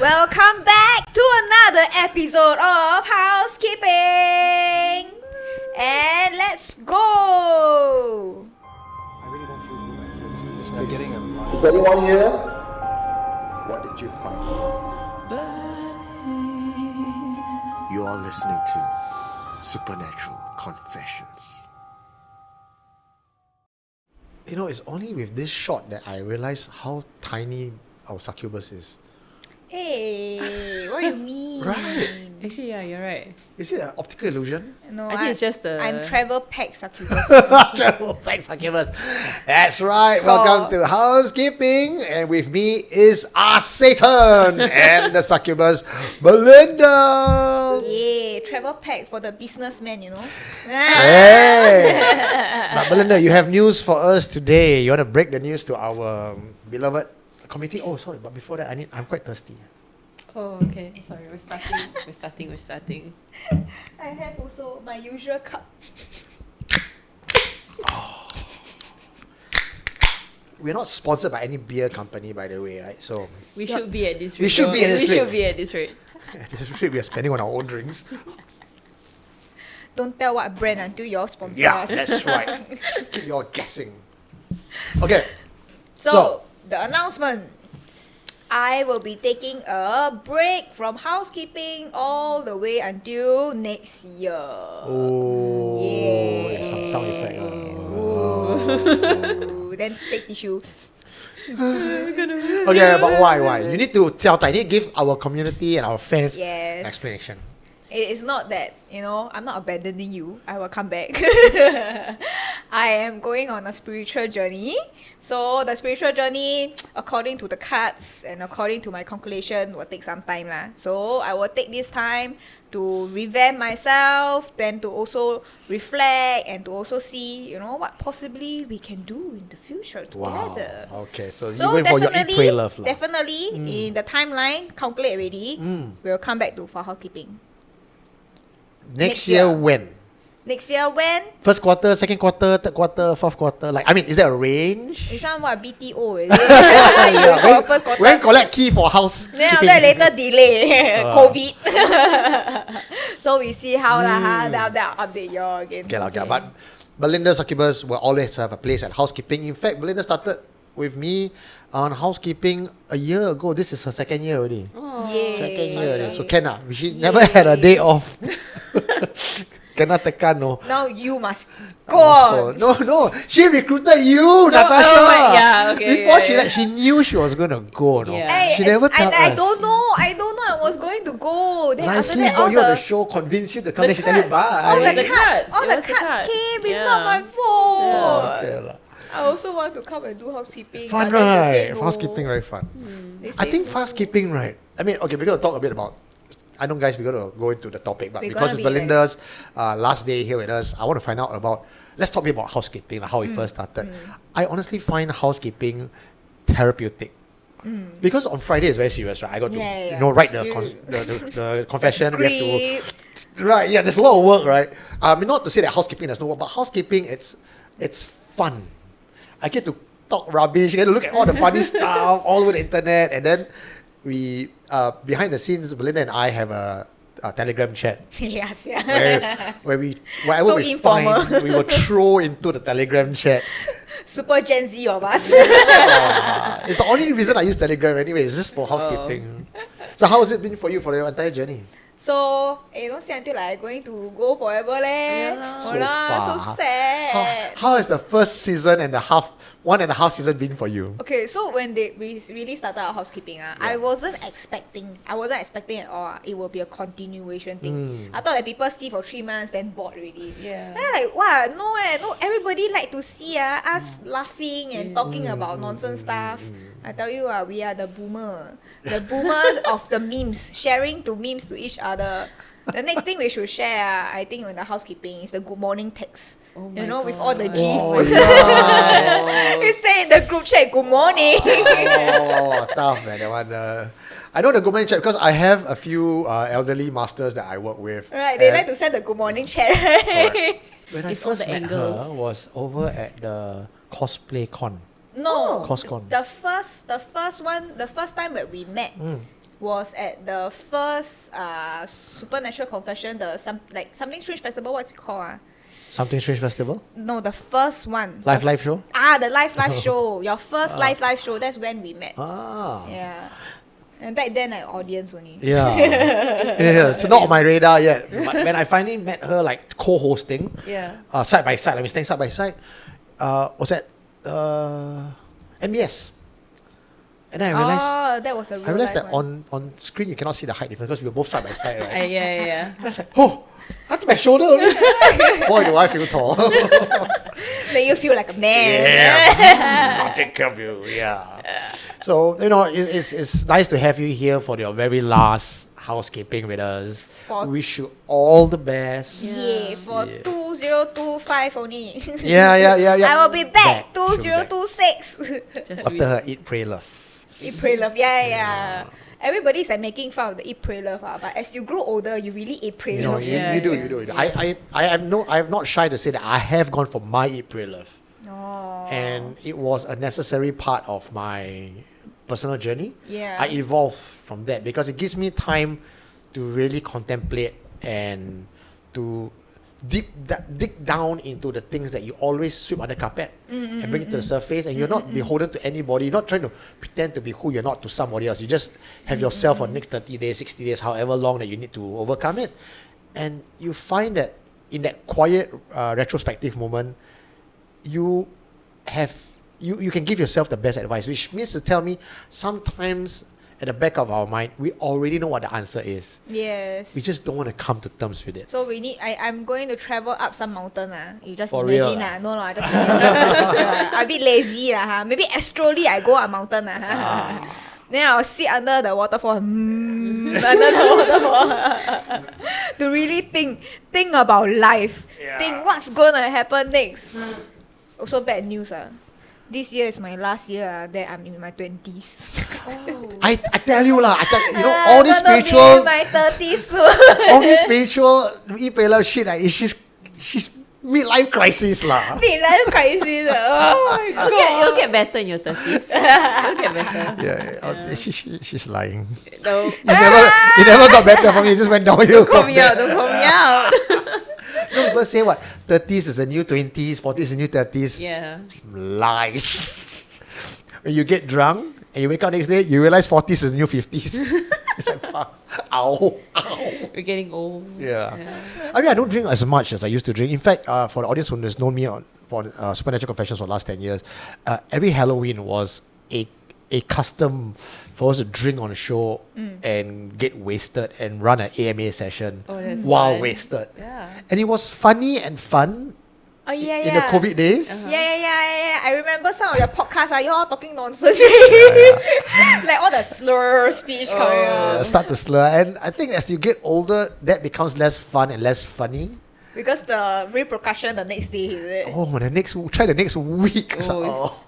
Welcome back to another episode of Housekeeping. And let's go. I really don't feel good. We're getting a Is anyone here? What did you find? You are listening to Supernatural Confessions. You know, it's only with this shot that I realize how tiny our succubus is. Hey, what do you mean? Right. Actually, yeah, you're right. Is it an optical illusion? No, I think it's just the... I'm travel pack succubus. Travel pack succubus. That's right. Welcome to Housekeeping. And with me is our Satan and the succubus, Belinda. Yeah, travel pack for the businessman, you know. Hey. But Belinda, you have news for us today. You want to break the news to our beloved committee? Oh, sorry, but before that, I'm quite thirsty. Oh, okay. Sorry, we're starting. I have also my usual cup. We're not sponsored by any beer company, by the way, right? So We should be at this rate. We should be at this rate. We are spending on our own drinks. Don't tell what brand until you're sponsor Yeah, us. that's right. Keep you all guessing. Okay. So, the announcement. I will be taking a break from housekeeping all the way until next year. Oh, Yeah. some sound effect. Ooh. Then take tissue. Okay, but why? You need to tell. You need to give our community and our fans Yes. an explanation. It is not that, I'm not abandoning you. I will come back. I am going on a spiritual journey. So the spiritual journey, according to the cards and according to my calculation, will take some time lah. So I will take this time to revamp myself, then to also reflect and to also see, what possibly we can do in the future together. Wow. Okay, so So you're going for your eat, pray, love lah. definitely in the timeline, calculate already, we'll come back to for housekeeping. Next year when? Next year when? First quarter, second quarter, third quarter, fourth quarter. Is there a range? This one what BTO is it? First quarter. When collect key for housekeeping? Then after that later delay COVID. So we see how lah. Then after that I'll update you all again. Okay. But Belinda succubus will always have a place at housekeeping. In fact, Belinda started with me on housekeeping a year ago. This is her second year already. Yay. Second year already. So she never had a day off. Kena tekan, no. Now you must go on. No. She recruited you, Natasha. Okay. Before she knew she was going to go, no. Yeah. Hey, She never told us. I don't know. I was going to go. Then after Nicely that, got all you on the the show, convinced you to come, then she tell you cards. bye. all the The cards, cards. all It the was the cards cards. came. It's Yeah. not my fault. Okay lah. I also want to come and do housekeeping. Fun, but then they say right? no. Housekeeping, very fun. They I say think no. housekeeping, right? We're going to talk a bit about. I know, guys, we're going to go into the topic, but We're because gonna it's be Belinda's last day here with us, I want to find out about. Let's talk a bit about housekeeping, like how it first started. I honestly find housekeeping therapeutic. Because on Friday it's very serious, right? I got to write the confession. We have to, right? Yeah, there's a lot of work, right? Not to say that housekeeping there's no work, but housekeeping it's fun. I get to talk rubbish, I get to look at all the funny stuff all over the internet, and then we behind the scenes, Belinda and I have a Telegram chat Yes, where whatever So we informal. find, we will throw into the Telegram chat. Super Gen Z of us. It's the only reason I use Telegram anyway. It's just for housekeeping. So how has it been for you for your entire journey? So, don't say until like going to go forever leh. Yeah lah. So So far. sad. How has the first season and 1.5 season been for you? Okay, so when we really started our housekeeping, I wasn't expecting at all it will be a continuation thing. I thought that people see for 3 months then bored already. Yeah. Then like, wow, no, everybody like to see us laughing and talking about nonsense stuff. I tell you, we are the boomers of the memes, sharing memes to each other. The next thing we should share, I think, in the housekeeping is the good morning text. Oh You my know, with God. all the G's. Oh, yeah. We say in the group chat, good morning. Tough, man. That one. I know the good morning chat because I have a few elderly masters that I work with. Right, they and- like to send the good morning chat. Correct. When I It's all first the met angles. her was over at the cosplay con. No, Coscon. the first time that we met, was at the first Supernatural Confession, the something strange festival. What's it called? Something Strange Festival? No, the first one. Live show? The live show. Your first live show. That's when we met. Ah. Yeah. And back then, I audience only. Yeah. Yeah. So not on my radar yet. But when I finally met her, like co-hosting, Yeah. side by side, staying side by side, was at MBS. And then I realized, that was a real I realized life that one. on screen you cannot see the height difference because we were both side by side, right? Yeah. I was like, oh, that's my shoulder only. Boy, do I feel tall. Make you feel like a man. Yeah. I'll take care of you. Yeah. So, it's nice to have you here for your very last housekeeping with us. Wish you all the best. Yeah, for 2025 only. Yeah. I will be back, She'll be back. 2026. Just After her Eat, Pray, Love. Eat, pray, love. Yeah. Everybody's like making fun of the eat, pray, love. But as you grow older, you really eat, pray, You know, love. you do. I am not shy to say that I have gone for my Eat, Pray, Love. Oh. And it was a necessary part of my personal journey. Yeah. I evolved from that because it gives me time to really contemplate and to dig down into the things that you always sweep under the carpet and bring it to the surface, and you're not beholden to anybody. You're not trying to pretend to be who you're not to somebody else. You just have yourself for the next 30 days, 60 days, however long that you need to overcome it. And you find that in that quiet retrospective moment, you can give yourself the best advice, which means to tell me sometimes at the back of our mind, we already know what the answer is. Yes. We just don't want to come to terms with it. So I'm going to travel up some mountain. You just For imagine. real? No, I just imagine. I'm a bit lazy. Maybe astrally I go up mountain. Then I'll sit under the waterfall. Under the waterfall. To really think about life. Think what's going to happen next. Also bad news. This year is my last year that I'm in my 20s. I tell you lah, all this I'm gonna be spiritual, in my 30s soon. all this spiritual e-payla shit, she's midlife crisis lah. Midlife crisis. Oh my god. You'll get better in your 30s. You'll get better. Yeah. She's lying. No. It never got better for me. It just went downhill. Call me out. Don't call me out. No, people say what 30s is a new 20s, 40s is a new 30s. Yeah. Lies. When you get drunk and you wake up next day, you realize 40s is a new 50s. It's like fuck. Ow. We're getting old. Yeah. I mean, I don't drink as much as I used to drink. In fact, for the audience who has known me for Supernatural Confessions for the last 10 years, every Halloween was a custom for us to drink on the show and get wasted and run an AMA session while fun. wasted. Yeah. And it was funny and fun Oh yeah, in the COVID days. Yeah. I remember some of your podcasts. You all talking nonsense, right? Like all the slur speech coming out. Start to slur. And I think as you get older, that becomes less fun and less funny. Because the repercussion the next day, is it? Oh, try the next week. It's like, oh.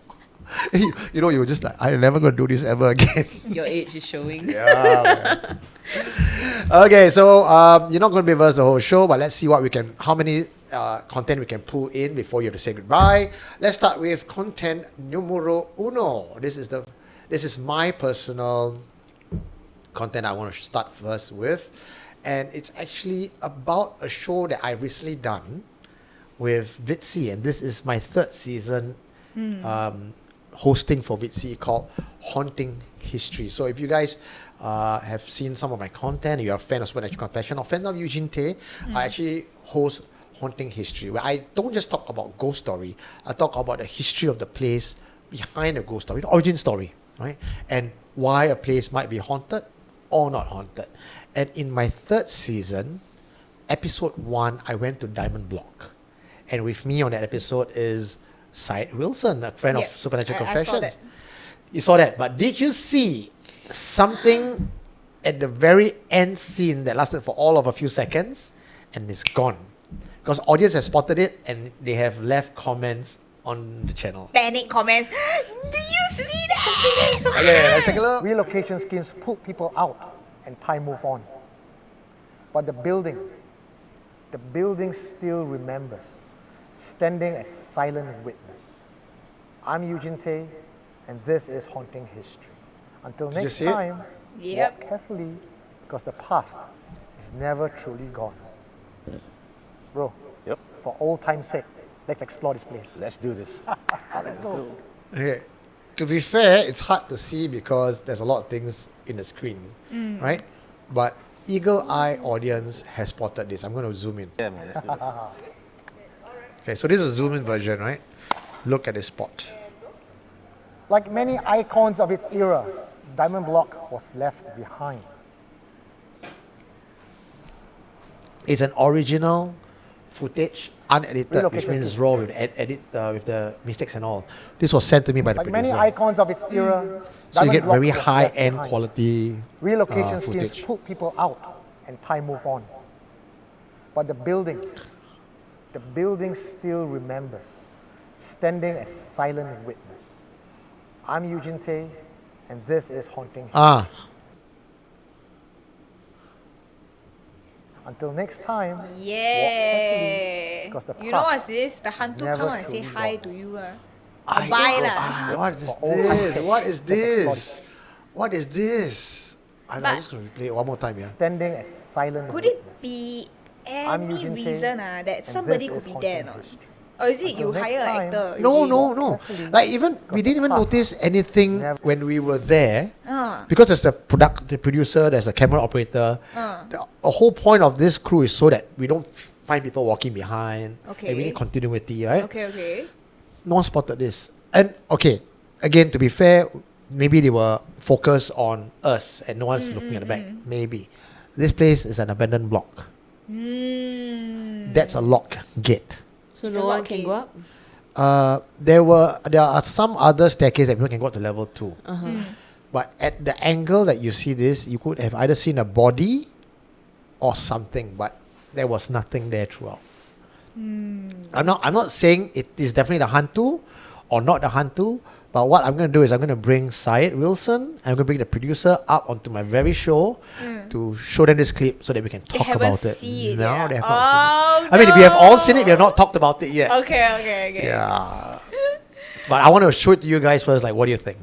You were just like, I'm never going to do this ever again. Your age is showing. Yeah. Okay, so you're not going to be with us the whole show, but let's see how many content we can pull in before you have to say goodbye. Let's start with content numero uno. This is my personal content I want to start first with, and it's actually about a show that I recently done with Vitsi, and this is my third season hosting for Vitsi, called Haunting History. So if you guys have seen some of my content, you're a fan of Supernatural Confession or fan of Eugene, I actually host Haunting History, where I don't just talk about ghost story, I talk about the history of the place behind the ghost story, the origin story, right? And why a place might be haunted or not haunted. And in my third season, episode 1, I went to Diamond Block. And with me on that episode is Syed Wilson, a friend of Supernatural Confessions. I saw that. You saw that, but did you see something at the very end scene that lasted for all of a few seconds and it's gone? Because audience has spotted it and they have left comments on the channel. Panic comments. Did you see that? Okay, let's take a look. Relocation schemes pull people out and time move on. But the building still remembers, standing as silent witness. I'm Eugene, and this is Haunting History. Until Did you next see it? time, Yep. Walk carefully because the past is never truly gone. Bro, Yep. for old time's sake, let's explore this place. Let's do this. Let's go. Okay. To be fair, it's hard to see because there's a lot of things in the screen, right? But eagle eye audience has spotted this. I'm going to zoom in. Yeah, man. Let's do this. Okay, so this is a zoom in version, right? Look at this spot. Like many icons of its era, Diamond Block was left behind. It's an original footage, unedited, which Relocation means it's scheme. raw with with the mistakes and all. This was sent to me by the Like many producer. icons of its era, So you Diamond get Block very was left high-end behind. quality Relocation schemes footage. pulled people out and time moved on. But the building still remembers, standing as silent witness. I'm Eugene, and this is Haunting. Ah, Until next time, Yeah. because the You know past what's this? The hantu never come and say truly hi gone. to you. I- Bye lah. what is For all time's this? sake, What is let's explore this? What is this? I'm But- just going to replay it one more time, yeah. standing as silent Could witness. it be I'm any Eugene reason and that this somebody is could be Haunting there or not? History. Or is it Until you next hire an time. actor? No, Eugene? no. Like even we didn't even past notice anything never- when we were there, Ah. because there's the producer, there's the camera operator. The whole point of this crew is so that we don't find people walking behind. Okay. And we need continuity, right? Okay. No one spotted this. And okay, again, to be fair, maybe they were focused on us and no one's looking at the back. Maybe. This place is an abandoned block. That's a lock gate. So It's a no one lock can gate. go up? There are some other staircases that people can go up to level 2. But at the angle that you see this, you could have either seen a body or something, but there was nothing there throughout. I'm not saying it is definitely the hantu or not the hantu, but what I'm going to do is I'm going to bring Syed Wilson and I'm going to bring the producer up onto my very show to show them this clip so that we can They talk haven't about it. seen it No, yet. they have not seen it. Oh, I mean, we have all seen it, we have not talked about it yet. Okay. Yeah. But I want to show it to you guys first. Like, what do you think?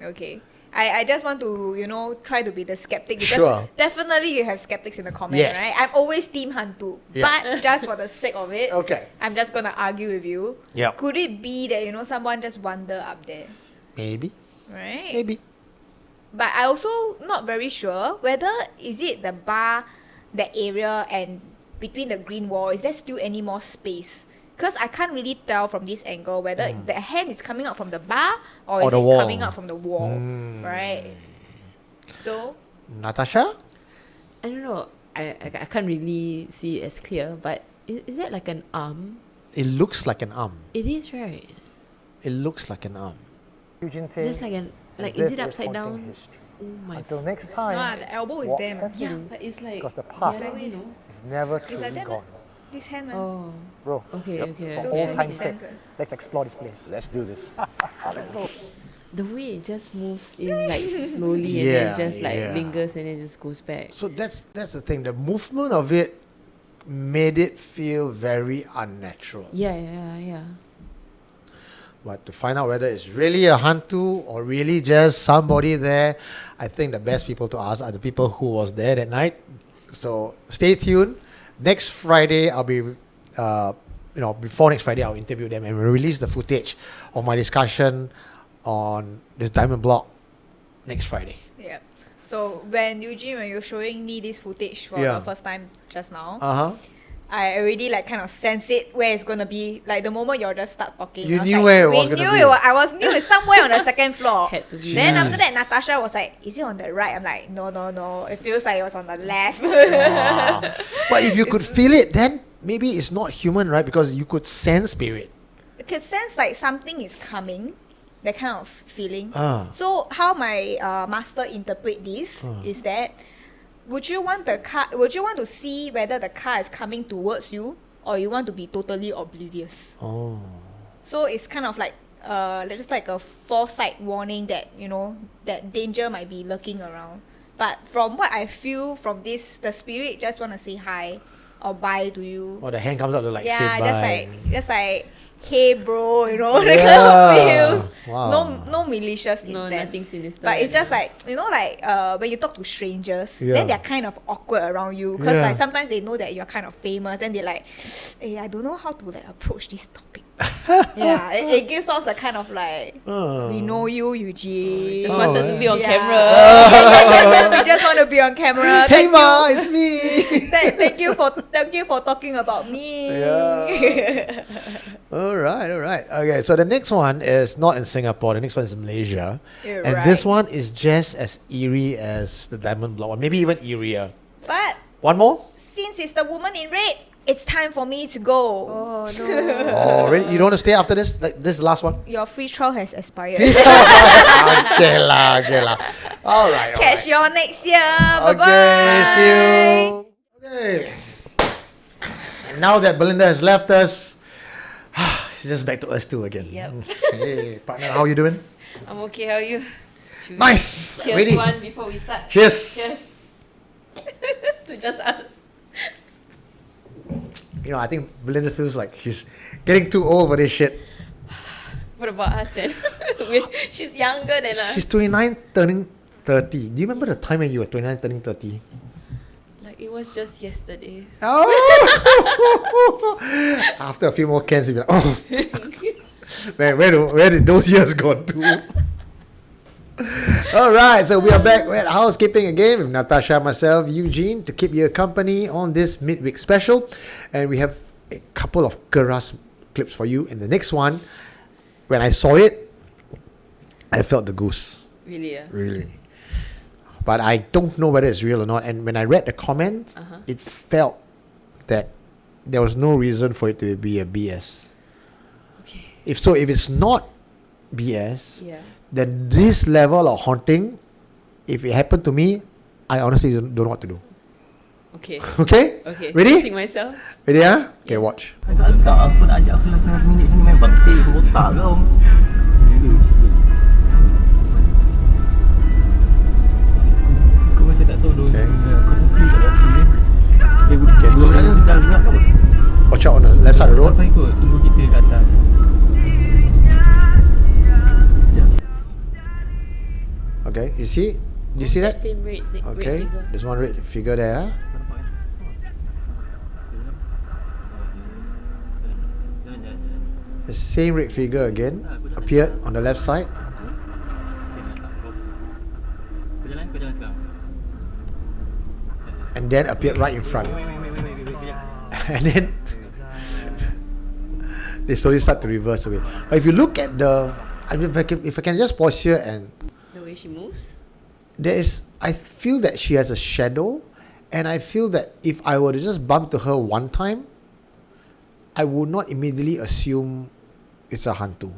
Okay. I just want to, try to be the skeptic because Sure. definitely you have skeptics in the comments, Yes. right? I'm always team hantu. Yeah. But just for the sake of it, Okay. I'm just going to argue with you. Yeah. Could it be that, someone just wander up there, Maybe. right? Maybe. But I also not very sure whether is it the bar, the area and between the green wall, is there still any more space? Because I can't really tell from this angle whether the hand is coming out from the bar or is the it wall. coming out from the wall, right? So, Natasha? I don't know. I can't really see it as clear, but is that like an arm? It looks like an arm. It is, right? It looks like an arm. Eugene, Just like and is this it upside Haunting down? History. Oh my. Until next no, time, the elbow is walk there. carefully Yeah, but it's like because the past the other way, no? is never It's truly like that, gone. This hand, man. Oh, Bro, okay. for Still old makes time's sake, sense, let's explore this place. Let's do this. The way it just moves in like slowly Yeah, and then just like yeah. lingers and then just goes back. So that's the thing. The movement of it made it feel very unnatural. Yeah. But to find out whether it's really a hantu or really just somebody there, I think the best people to ask are the people who was there that night. So stay tuned. Next Friday, I'll be, before next Friday, I'll interview them and we'll release the footage of my discussion on this diamond block next Friday. Yeah. So when you're showing me this footage for Yeah. the first time just now, Uh-huh. I already kind of sense it where it's gonna be. Like the moment you just start talking, You I was knew like, where it we was gonna knew be. I knew it's somewhere on the second floor. Had to be. Then Jeez. after that, Natasha was like, "Is it on the right?" I'm like, "No. It feels like it was on the left." Wow. But if you could feel it, then maybe it's not human, right? Because you could sense spirit. You could sense like something is coming, that kind of feeling. Ah. So how my master interpret this is that would you want to see whether the car is coming towards you or you want to be totally oblivious? Oh. So it's kind of like just like a foresight warning that that danger might be lurking around. But from what I feel from this, the spirit just want to say hi or bye to you. Or the hand comes out to say Yeah, bye. just like hey bro, you know, that Yeah. kind of feels. Wow. No malicious No, intent. nothing sinister. But it's just like, you know, like when you talk to strangers, Yeah. then they're kind of awkward around you because Yeah. like sometimes they know that you're kind of famous and they're like, hey, I don't know how to like approach this topic. Yeah, it gives us the kind of like, we know you, Eugene. just Oh, wanted to be on Yeah. camera. Yeah. We just want to be on camera. Hey Thank Ma, you. it's me. Thank you for talking about me. Yeah. All right. Okay, so the next one is not in Singapore. The next one is in Malaysia, You're and this right. one is just as eerie as the diamond block one, maybe even eerier. But One more. since it's the woman in red, it's time for me to go. Oh no. Oh, really? You don't want to stay after this? Like this is the last one. Your free trial has expired. Okay lah. All right. Catch you all next year. Bye bye. Okay, see you. Okay. Now that Belinda has left us, she's just back to us two again. Yep. Hey, partner, how you doing? I'm okay. How are you? Nice. Cheers Ready? one before we start. Cheers. Cheers. To just us. You know, I think Belinda feels like she's getting too old for this shit. What about us then? She's younger than us. She's 29, turning 30. Do you remember the time when you were 29, turning 30? Like it was just yesterday. Oh! After a few more cans, you'll be like, oh. Man, where did those years go to? Alright, so we are back at housekeeping again with Natasha, myself, Eugene, to keep you company on this midweek special. And we have a couple of Keras clips for you. In the next one, when I saw it, I felt the goose. Really? Really. But I don't know whether it's real or not. And when I read the comments, it felt that there was no reason for it to be a BS. Okay. If it's not BS, Yeah. then this level of haunting, if it happened to me, I honestly don't know what to do. Okay. Okay? Okay. Ready? Sing myself. Ready, huh? Okay, watch. Agak-agak aku nak ajak aku tengah minit ni main bakti ke botak ke om. Aku macam tak tahu dulu. Okay. Aku mesti tak bakti ni. Can Dua orang see. dah gerak apa? Watch out on the left side of the road. Apa ikut? Tunggu kita kat atas. Okay, you see? Do you see that? Same red Okay, figure. there's one red figure there. Huh? The same red figure again appeared on the left side. Kau jalan sekarang. And then appeared right in front. And then they slowly start to reverse away. But if you look at the, if I can just pause here, and The way she moves. I feel that she has a shadow, and I feel that if I were to just bump to her one time, I would not immediately assume it's a hantu.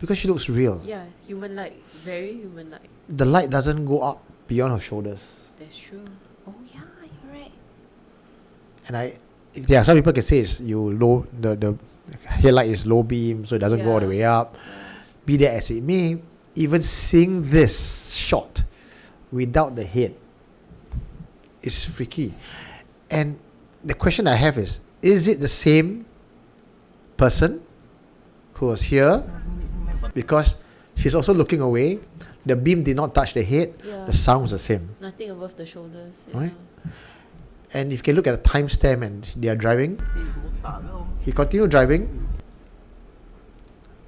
Because she looks real. Yeah, human-like, very human-like. The light doesn't go up beyond her shoulders. That's true. Oh yeah, you're right. And some people can say it's the headlight is low beam, so it doesn't go all the way up. Be that as it may, even seeing this shot without the head is freaky. And the question I have is it the same person who was here? Because she's also looking away. The beam did not touch the head. Yeah. The sound was the same. Nothing above the shoulders. Yeah. Right. And if you can look at the timestamp and they are driving, he continued driving.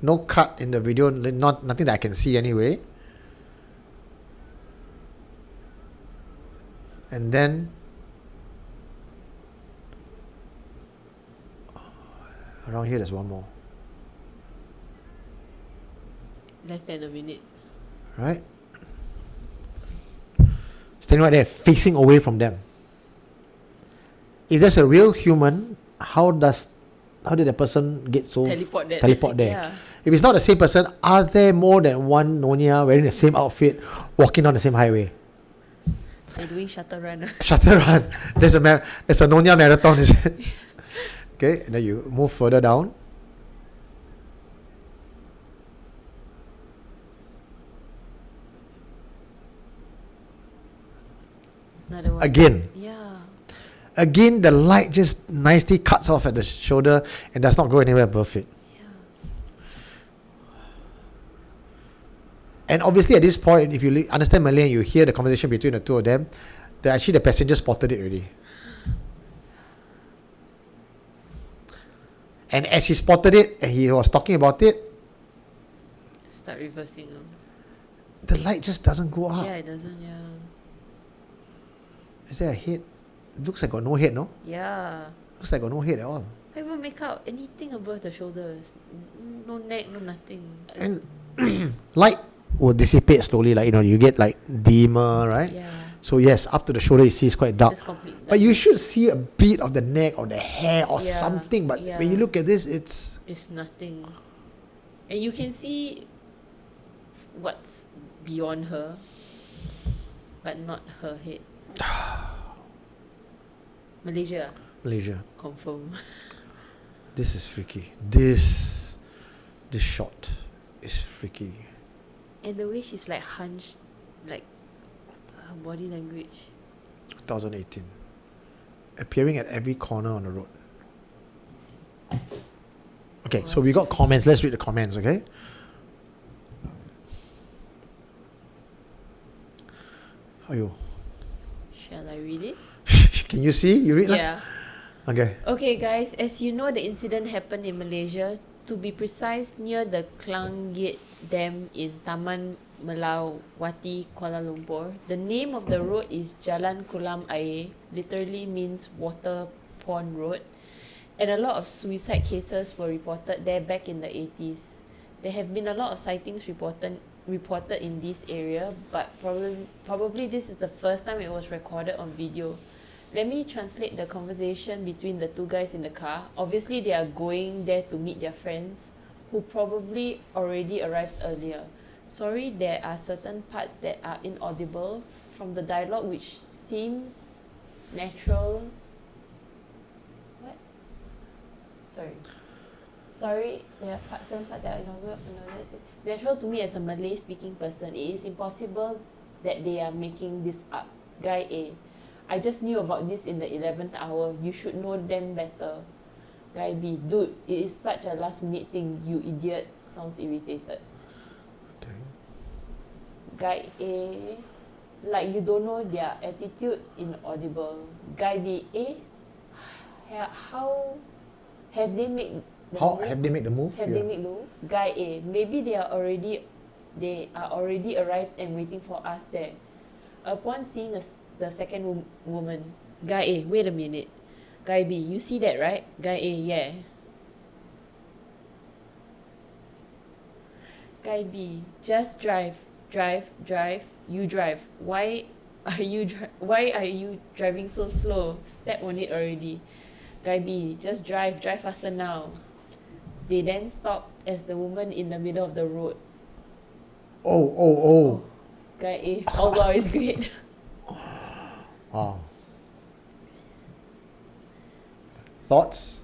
No cut in the video, nothing that I can see anyway. And then around here there's one more. Less than a minute. Right? Standing right there, facing away from them. If there's a real human, how did the person get so Teleport there. Yeah. If it's not the same person, are there more than one Nonya wearing the same outfit walking down the same highway? They're doing shuttle run. Shuttle run. There's a Nonya marathon, is it? Okay, and then you move further down. Another one. Again. Yeah. Again, the light just nicely cuts off at the shoulder and does not go anywhere above it. And obviously at this point, if you understand Malay and you hear the conversation between the two of them, the passenger spotted it already. And as he spotted it and he was talking about it, Start reversing them. the light just doesn't go up. Yeah, it doesn't, yeah. Is there a head? It looks like got no head, no? Yeah. Looks like got no head at all. Can't even make out anything above the shoulders. No neck, no nothing. And light will dissipate slowly, like, you get like dimmer, right? Yeah. So yes, up to the shoulder you see it's quite dark. Just complete But you should see a bit of the neck or the hair or Yeah, something. But yeah. when you look at this, it's It's nothing. And you can see what's beyond her, but not her head. Malaysia, Malaysia. confirm. This is freaky. This shot is freaky. And the way she's like hunched, like her body language. 2018. Appearing at every corner on the road. Okay, so we got comments. Let's read the comments, okay? Ayo. Shall I read it? Can you see? You read lah? Yeah. Okay. Okay, guys, as you know, the incident happened in Malaysia. To be precise, near the Klang Gate Dam in Taman Melawati, Kuala Lumpur. The name of the road is Jalan Kolam Air, literally means water pond road. And a lot of suicide cases were reported there back in the 80s. There have been a lot of sightings reported in this area, but probably this is the first time it was recorded on video. Let me translate the conversation between the two guys in the car. Obviously, they are going there to meet their friends, who probably already arrived earlier. Sorry, there are certain parts that are inaudible from the dialogue which seems natural. What? Sorry, there are certain parts that are inaudible. Natural to me as a Malay speaking person. It is impossible that they are making this up. Guy A. I just knew about this in the 11th hour. You should know them better. Guy B. Dude, it is such a last minute thing, you idiot. Sounds irritated. Okay. Guy A. Like you don't know their attitude, inaudible. Guy B. How have they made the How move? have they made the move? Have they made the move? Guy A. Maybe they are already arrived and waiting for us there. Upon seeing the second woman, Guy A, wait a minute. Guy B, you see that, right? Guy A, yeah. Guy B, just drive. You drive. Why are you driving so slow? Step on it already. Guy B, just drive faster now. They then stopped as the woman in the middle of the road. Oh. Guy A, although it's great. Wow. Thoughts?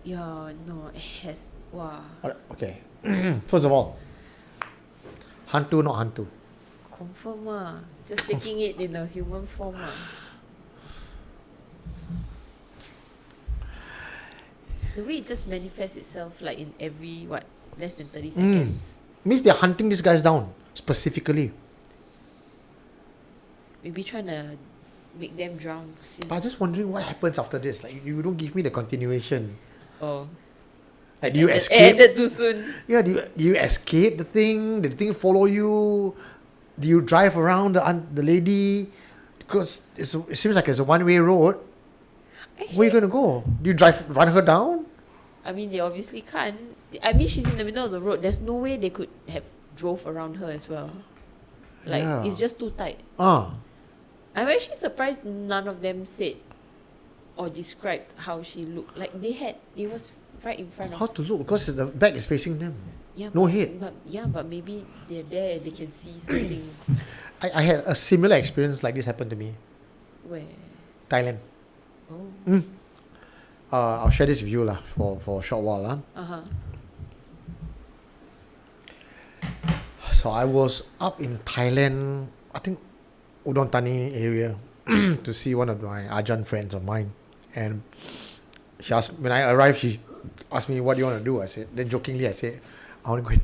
Yeah, no, it has. Wow. Alright, okay. First of all, hantu not hantu. Confirm ah. Just taking it in a human form ah. The way it just manifests itself like in every less than 30 seconds. Means they're hunting these guys down specifically. Maybe trying to make them drown. But I'm just wondering what happens after this. Like you don't give me the continuation. Oh. Like do you escape? Ended too soon. Yeah, do you escape the thing? Did the thing follow you? Do you drive around the lady? Because it seems like it's a one-way road. Actually, Where are you gonna go? Do you run her down? I mean, they obviously can't. I mean, she's in the middle of the road. There's no way they could have drove around her as well. Like, Yeah. it's just too tight. I'm actually surprised none of them said or described how she looked. Like, it was right in front of How to look? Because the back is facing them. Yeah, No head. But maybe they're there. They can see something. I had a similar experience like this happen to me. Where? Thailand. Oh. I'll share this with you lah for a short while. So I was up in Thailand, I think Udon Thani area, to see one of my Ajahn friends of mine. And she asked, when I arrived, she asked me, what do you want to do? I said, then jokingly, I said, I want to go and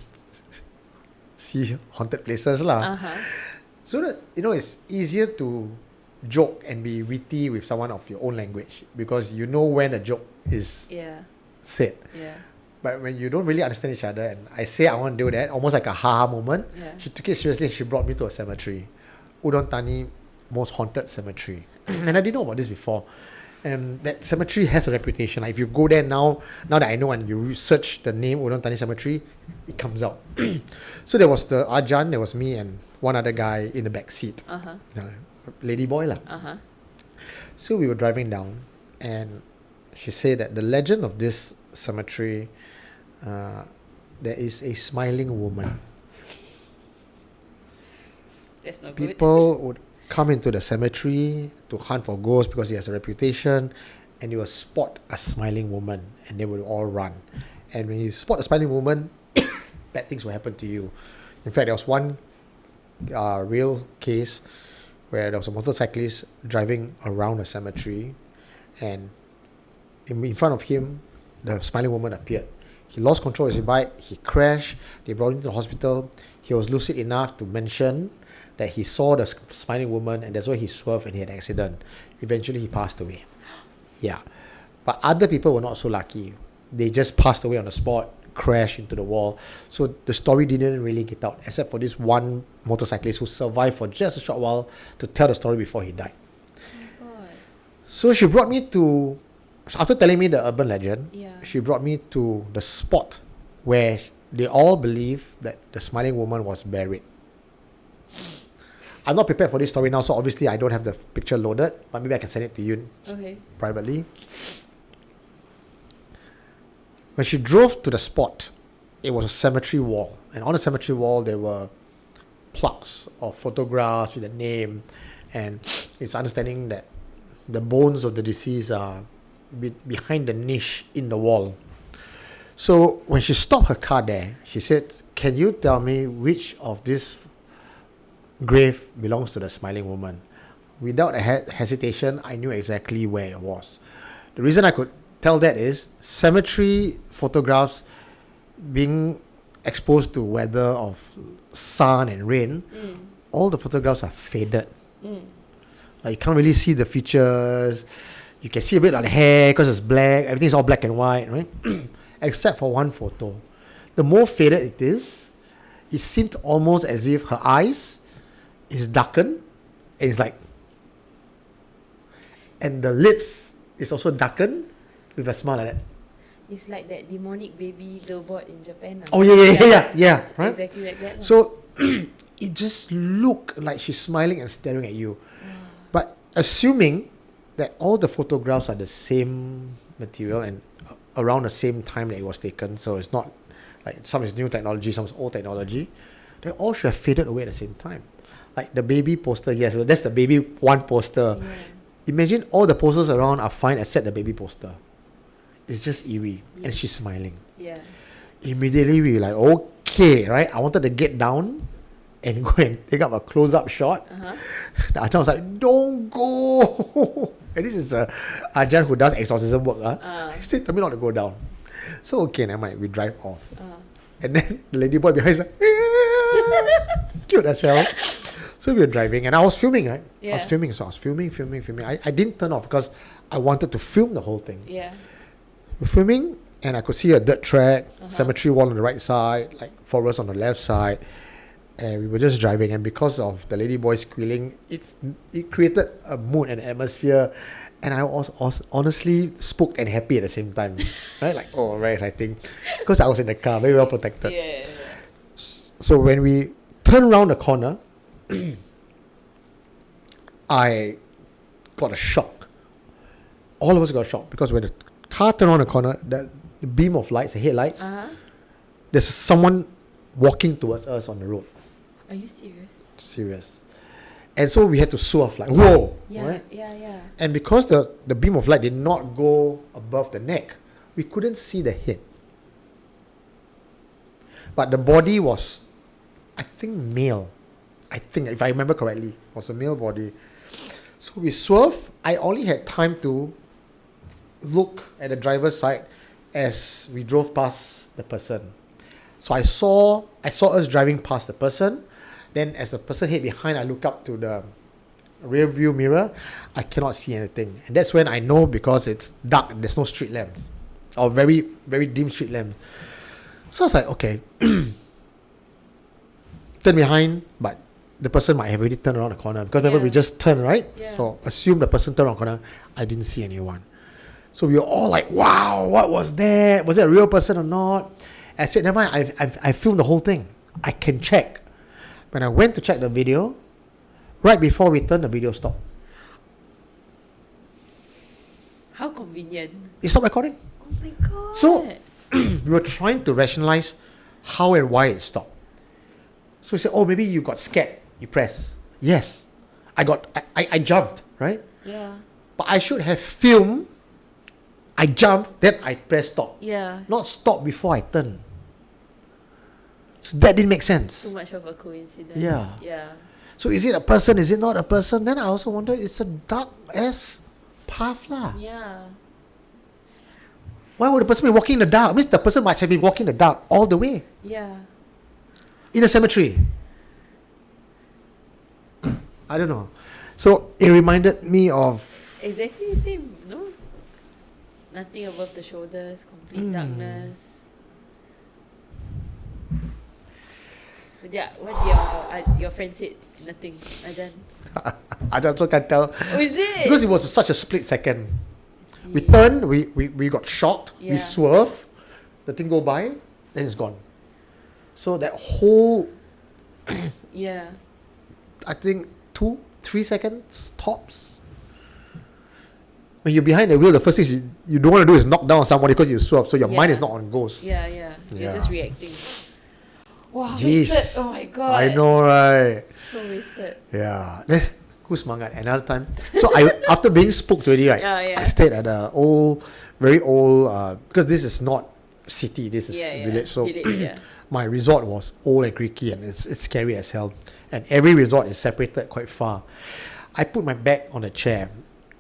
see haunted places lah. So that, it's easier to joke and be witty with someone of your own language because you know when a joke is said. Yeah. But when you don't really understand each other, and I say I want to do that, almost like a haha moment, she took it seriously and she brought me to a cemetery. Udon Thani, most haunted cemetery. And I didn't know about this before. And that cemetery has a reputation. Like if you go there now that I know and you search the name Udon Thani Cemetery, it comes out. So there was the Ajahn, there was me and one other guy in the back seat. Lady boy lah. So we were driving down and she said that the legend of this cemetery, there is a smiling woman. That's not People would come into the cemetery to hunt for ghosts because he has a reputation, and you will spot a smiling woman and they will all run. And when you spot a smiling woman, bad things will happen to you. In fact, there was one real case where there was a motorcyclist driving around a cemetery, and in front of him, the smiling woman appeared. He lost control of his bike, he crashed, they brought him to the hospital. He was lucid enough to mention that he saw the smiling woman, and that's why he swerved and he had an accident. Eventually, he passed away. Yeah. But other people were not so lucky. They just passed away on the spot, crashed into the wall. So the story didn't really get out, except for this one motorcyclist who survived for just a short while to tell the story before he died. Oh my God. So she brought me to, after telling me the urban legend, she brought me to the spot where they all believe that the smiling woman was buried. I'm not prepared for this story now, so obviously I don't have the picture loaded, but maybe I can send it to you privately. When she drove to the spot, it was a cemetery wall, and on the cemetery wall there were plaques or photographs with the name, and it's understanding that the bones of the deceased are behind the niche in the wall. So when she stopped her car there, she said, "Can you tell me which of this grave belongs to the smiling woman?" Without a hesitation, I knew exactly where it was. The reason I could tell that is cemetery photographs being exposed to weather of sun and rain, all the photographs are faded. Like you can't really see the features. You can see a bit of the hair because it's black. Everything's all black and white, right? Except for one photo. The more faded it is, it seemed almost as if her eyes is darkened, and it's like, and the lips is also darkened with a smile like that. It's like that demonic baby billboard in Japan. Oh yeah, It's right? exactly like that. So it just looked like she's smiling and staring at you. But assuming that all the photographs are the same material and around the same time that it was taken, so it's not like some is new technology, some is old technology, they all should have faded away at the same time. Like the baby poster, yes, well, that's the baby one poster. Imagine all the posters around are fine except the baby poster. It's just eerie, and she's smiling. Immediately we were like, okay, right? I wanted to get down and go and take up a close-up shot. The Ajahn was like, don't go. And this is a Ajahn who does exorcism work. He said, tell me not to go down. So okay, never mind, we drive off. And then the lady boy behind is like, cute as hell. So we were driving, and I was filming, right? I was filming, so I was filming. I didn't turn off because I wanted to film the whole thing. We're filming, and I could see a dirt track, cemetery wall on the right side, like forest on the left side. And we were just driving, and because of the lady boy squealing, it created a mood and atmosphere, and I was honestly spooked and happy at the same time, right? Like, oh, very exciting, because I was in the car, very well protected. So when we turned around the corner, I got a shock. All of us got a shock because when the car turned around the corner, the beam of lights, the headlights, there's someone walking towards us on the road. Are you serious? Serious. And so we had to swerve, like, whoa! Right? And because the beam of light did not go above the neck, we couldn't see the head. But the body was, I think, male. I think, if I remember correctly, was a male body. So we swerved. I only had time to look at the driver's side as we drove past the person. So I saw us driving past the person. Then as the person hit behind, I look up to the rear view mirror. I cannot see anything. And that's when I know, because it's dark and there's no street lamps, or very, very dim street lamps. So I was like, okay, turn behind, but the person might have already turned around the corner, because remember we just turned, right? Yeah. So assume the person turned around the corner. I didn't see anyone. So we were all like, wow, what was that? Was it a real person or not? I said, never mind, I filmed the whole thing. I can check. When I went to check the video, right before we turned, the video stopped. How convenient. It stopped recording. Oh my god. So we were trying to rationalize how and why it stopped. So we said, oh, maybe you got scared. You pressed. Yes. I jumped, right? Yeah. But I should have filmed. I jumped, then I pressed stop. Yeah. Not stop before I turn. So that didn't make sense. Too much of a coincidence. Yeah. Yeah. So is it a person? Is it not a person? Then I also wonder, it's a dark ass path lah. Yeah. Why would the person be walking in the dark? Means the person must have been walking in the dark all the way. Yeah. In a cemetery. I don't know. So it reminded me of Exactly the same, no? Nothing above the shoulders, complete darkness. But yeah, what your friend said? Nothing. Ajan. I also can't tell. Oh, is it? Because it was such a split second. I We see. turned, we got shocked, we Yeah. swerved, the thing go by, then it's gone. So that whole, Yeah. I think 2-3 seconds tops. When you're behind the wheel, the first thing you don't want to do is knock down somebody because you swerve, so your mind Yeah. is not on ghost. Yeah, yeah. You're Yeah. just reacting. Wow, Jeez. wasted. Oh my god. I know, right? So wasted. Yeah. Then, who's mangat? Another time. So after being spooked already, right? Yeah, yeah. I stayed at a very old, because this is not city, this is Yeah, yeah. village. So Village, yeah. my resort was old and creaky, and it's scary as hell. And every resort is separated quite far. I put my bag on a chair,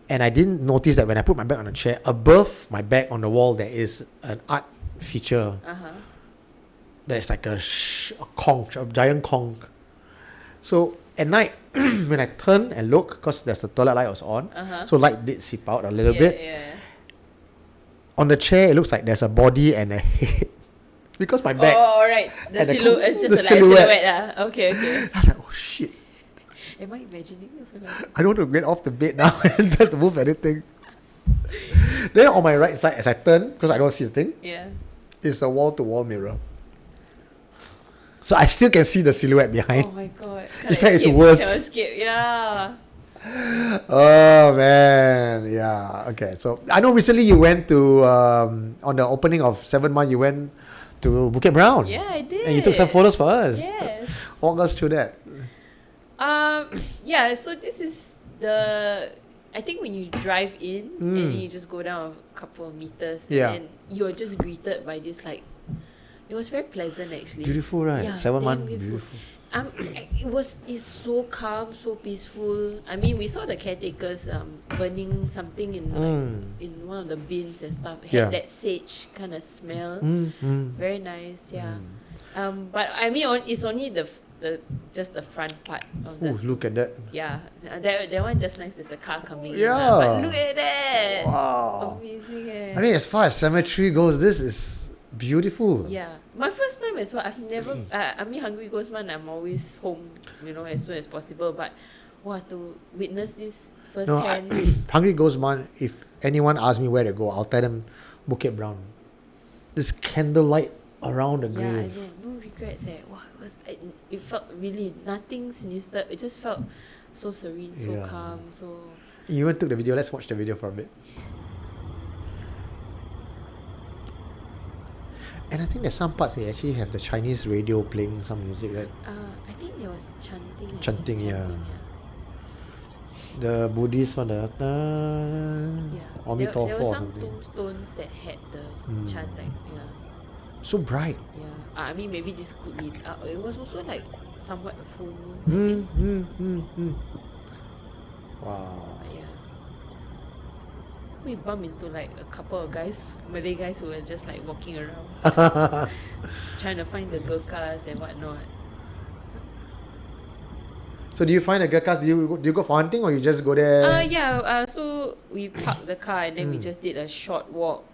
and I didn't notice that when I put my bag on a chair, above my bag on the wall there is an art feature. There's like a conch, a giant conch. So at night, when I turn and look, because there's the toilet light was on, so light did seep out a little bit. Yeah. On the chair, it looks like there's a body and a head. Because my back. Oh, right. The and the silhouette. It's the just a silhouette. silhouette. Okay, okay. I was like, oh shit. Am I imagining it? I don't want to get off the bed now and try to move anything. Then on my right side, as I turn, because I don't see the thing, Yeah. is a wall-to-wall mirror. So I still can see the silhouette behind. Oh my god. In fact, it's worse. Can't escape. Yeah. Oh man, yeah. Okay, so I know recently you went to on the opening of 7 Month. You went to Bukit Brown. Yeah, I did. And you took some photos for us. Yes. Walk us through that. Yeah, so this is I think when you drive in and you just go down a couple of meters Yeah. and you're just greeted by this it was very pleasant actually. Beautiful, right? Yeah, 7 damn Month, beautiful. beautiful. It's so calm, so peaceful. I mean, we saw the caretakers burning something in in one of the bins and stuff. Had Yeah. that sage kind of smell. Mm. Very nice, yeah. But I mean, it's only the just the front part of the. Ooh, look at that. Yeah, that one just nice. There's a car coming in. Yeah. But look at that. Wow. Amazing, eh? I mean, as far as cemetery goes, this is beautiful. Yeah, my first time as well. I've never. I mean, Hungry Ghost Month, I'm always home, as soon as possible. But, to witness this No, firsthand. Hungry Ghost Month, if anyone asks me where to go, I'll tell them Bukit Brown. This candlelight around the Yeah, I grave. know. No regrets. It felt really nothing sinister. It just felt so serene, so Yeah. calm, so. You even took the video. Let's watch the video for a bit. And I think there's some parts they actually have the Chinese radio playing some music, right? I think there was chanting. Chanting, yeah. The Buddhist one, the Yeah. Ami There Tofo were or some something. tombstones that had the chant, yeah. So bright. Yeah. I mean, maybe this could be. It was also somewhat a full moon. Wow. But yeah. We bumped into like a couple of guys, Malay guys who were just like walking around trying to find the gurkhas and whatnot. So do you find the gurkhas? Do you go for hunting or you just go there? So we parked the car and then we just did a short walk.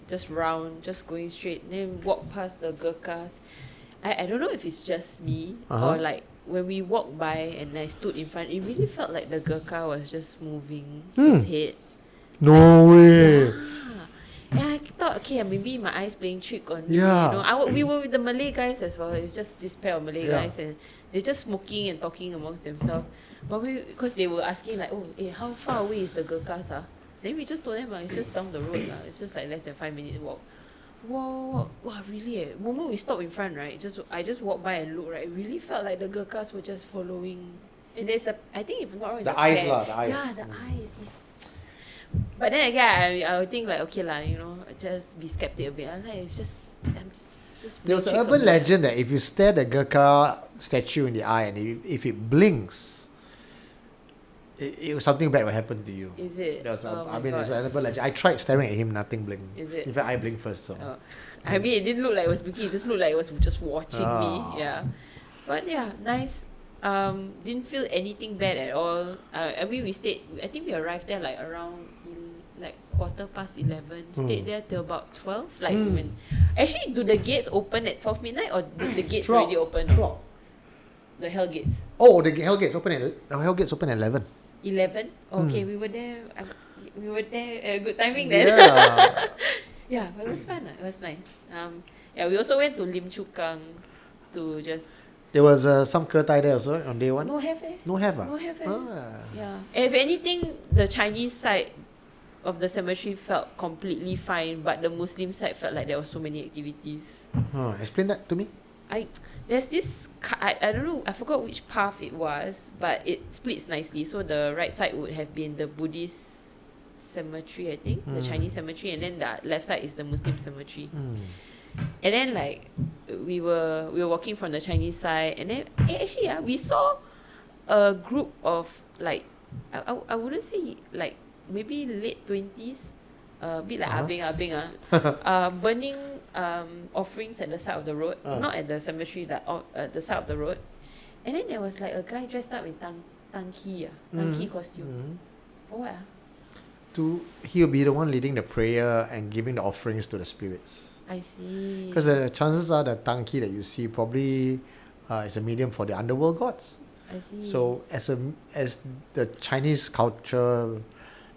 Just round, just going straight. Then walk past the gurkhas. I don't know if it's just me or like when we walked by and I stood in front, it really felt like the gurkha was just moving his head. No way. Yeah, I thought, okay, maybe my eyes playing trick on me. Yeah. You know, we were with the Malay guys as well. It's just this pair of Malay guys, and they're just smoking and talking amongst themselves. But because they were asking like, how far away is the gurkhas? Then we just told them, it's just down the road. It's just like less than 5 minute walk. Wow, really? The moment we stopped in front, right? I just walked by and looked, right? It really felt like the gurkhas were just following. And there's I think if I'm not wrong, it's The a eyes pair. lah, the eyes. Yeah, the eyes. But then again, I would think like, okay lah, just be skeptic a bit. It's just There was an tricks urban on legend that if you stare the gurkha statue in the eye and if it blinks, something bad will happen to you. Is it? There's Oh my it's God. an urban legend. I tried staring at him, nothing blinked. Is it? In fact, I blinked first. So. Oh. I mean, it didn't look like it was Bukit. It just looked like it was just watching me. Yeah. But yeah, nice. Didn't feel anything bad at all. I mean, we stayed. I think we arrived there like around 11:15. Stayed there till about 12. Like when actually, do the gates open at 12 midnight or did the gates 12. already open? 12. The hell gates. Oh, the hell gates open at 11. 11. Okay, we were there. Good timing then. Yeah. Yeah, but it was fun. It was nice. We also went to Lim Chu Kang to just. There was some Kertai there also on day one. No have eh. No have. No have eh. Ah. Yeah. If anything, the Chinese side of the cemetery felt completely fine, but the Muslim side felt like there were so many activities. Explain that to me. There's this, I don't know, I forgot which path it was, but it splits nicely. So the right side would have been the Buddhist cemetery, I think, the Chinese cemetery, and then the left side is the Muslim cemetery. And then like we were walking from the Chinese side, and then actually we saw a group of like I wouldn't say like maybe late 20s, a bit like abeng burning offerings at the side of the road, not at the cemetery, at the side of the road. And then there was like a guy dressed up in tangki costume. For what? He'll be the one leading the prayer and giving the offerings to the spirits. I see. Because the chances are the tangki that you see probably is a medium for the underworld gods. I see. So as the Chinese culture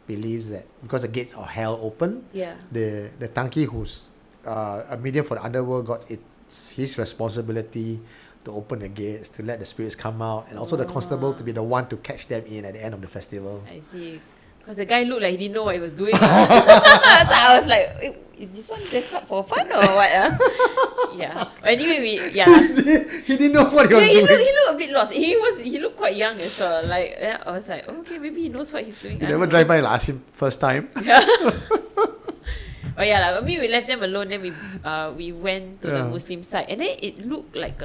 believes that because the gates of hell open, the tangki who's a medium for the underworld gods, it's his responsibility to open the gates, to let the spirits come out, and also the constable to be the one to catch them in at the end of the festival. I see. Because the guy looked like he didn't know what he was doing. So I was like, is this one dressed up for fun or what? Yeah. Anyway, He didn't know what he was doing. He looked a bit lost. He looked quite young as well. Like I was like, okay, maybe he knows what he's doing. You never drive by and ask him first time. Yeah. But yeah, like, I mean, we left them alone. Then we went to the Muslim side, and then it looked like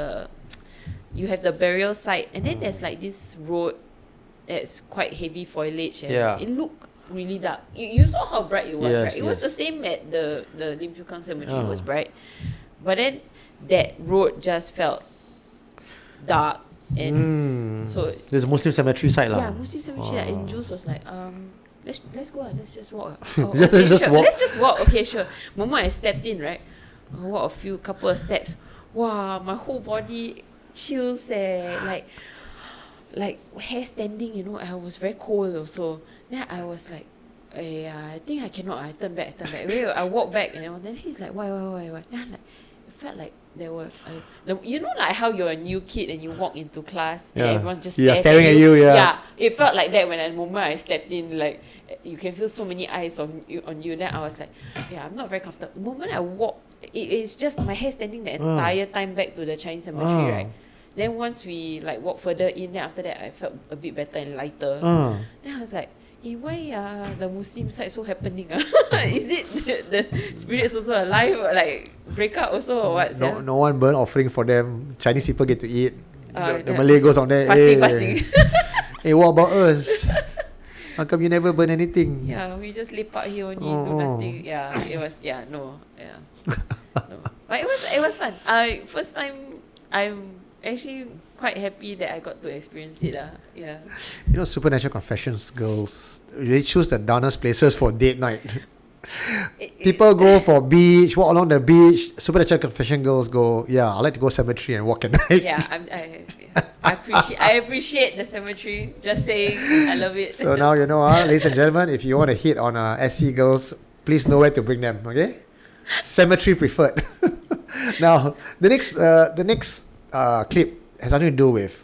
you have the burial site, and then there's like this road that's quite heavy foliage, and it looked really dark. You saw how bright it was, right? It was the same at the Lim Chu Kang cemetery. It was bright, but then that road just felt dark, and so there's a Muslim cemetery side lah. Yeah, Muslim cemetery. And Jules was like, let's go. Let's just walk. Let's just walk. Okay, sure. Moment I stepped in, right, I walked a couple of steps. Wow, my whole body chills. Like hair standing, I was very cold also. Then I was like, I think I cannot. I turned back. Wait, I walked back, then he's like, why? Then I'm like, it felt like there were, like how you're a new kid and you walk into class and everyone's just staring at you. Yeah, it felt like that when the moment I stepped in, like you can feel so many eyes on you. Then I was like, I'm not very comfortable. The moment I walk, it's just my hair standing the entire time back to the Chinese cemetery, right? Then once we walk further in, then after that I felt a bit better and lighter. Then I was like, why the Muslim side so happening? Is it the spirits also alive? Like break out also or what? No one burn offering for them. Chinese people get to eat. The Malay goes on there. Fasting. Hey, what about us? How come you never burn anything? Yeah, we just lepak here only, do nothing. Yeah, it was, no. But it was fun. First time, I'm actually quite happy that I got to experience it. Yeah. You know, Supernatural Confessions girls really choose the dullest places for date night. People go for beach, walk along the beach. Supernatural Confession girls go, I like to go cemetery and walk at night. Yeah, I appreciate the cemetery. Just saying, I love it. So now you know, ladies and gentlemen, if you want to hit on SC girls, please know where to bring them, okay? Cemetery preferred. Now, the next clip has nothing to do with,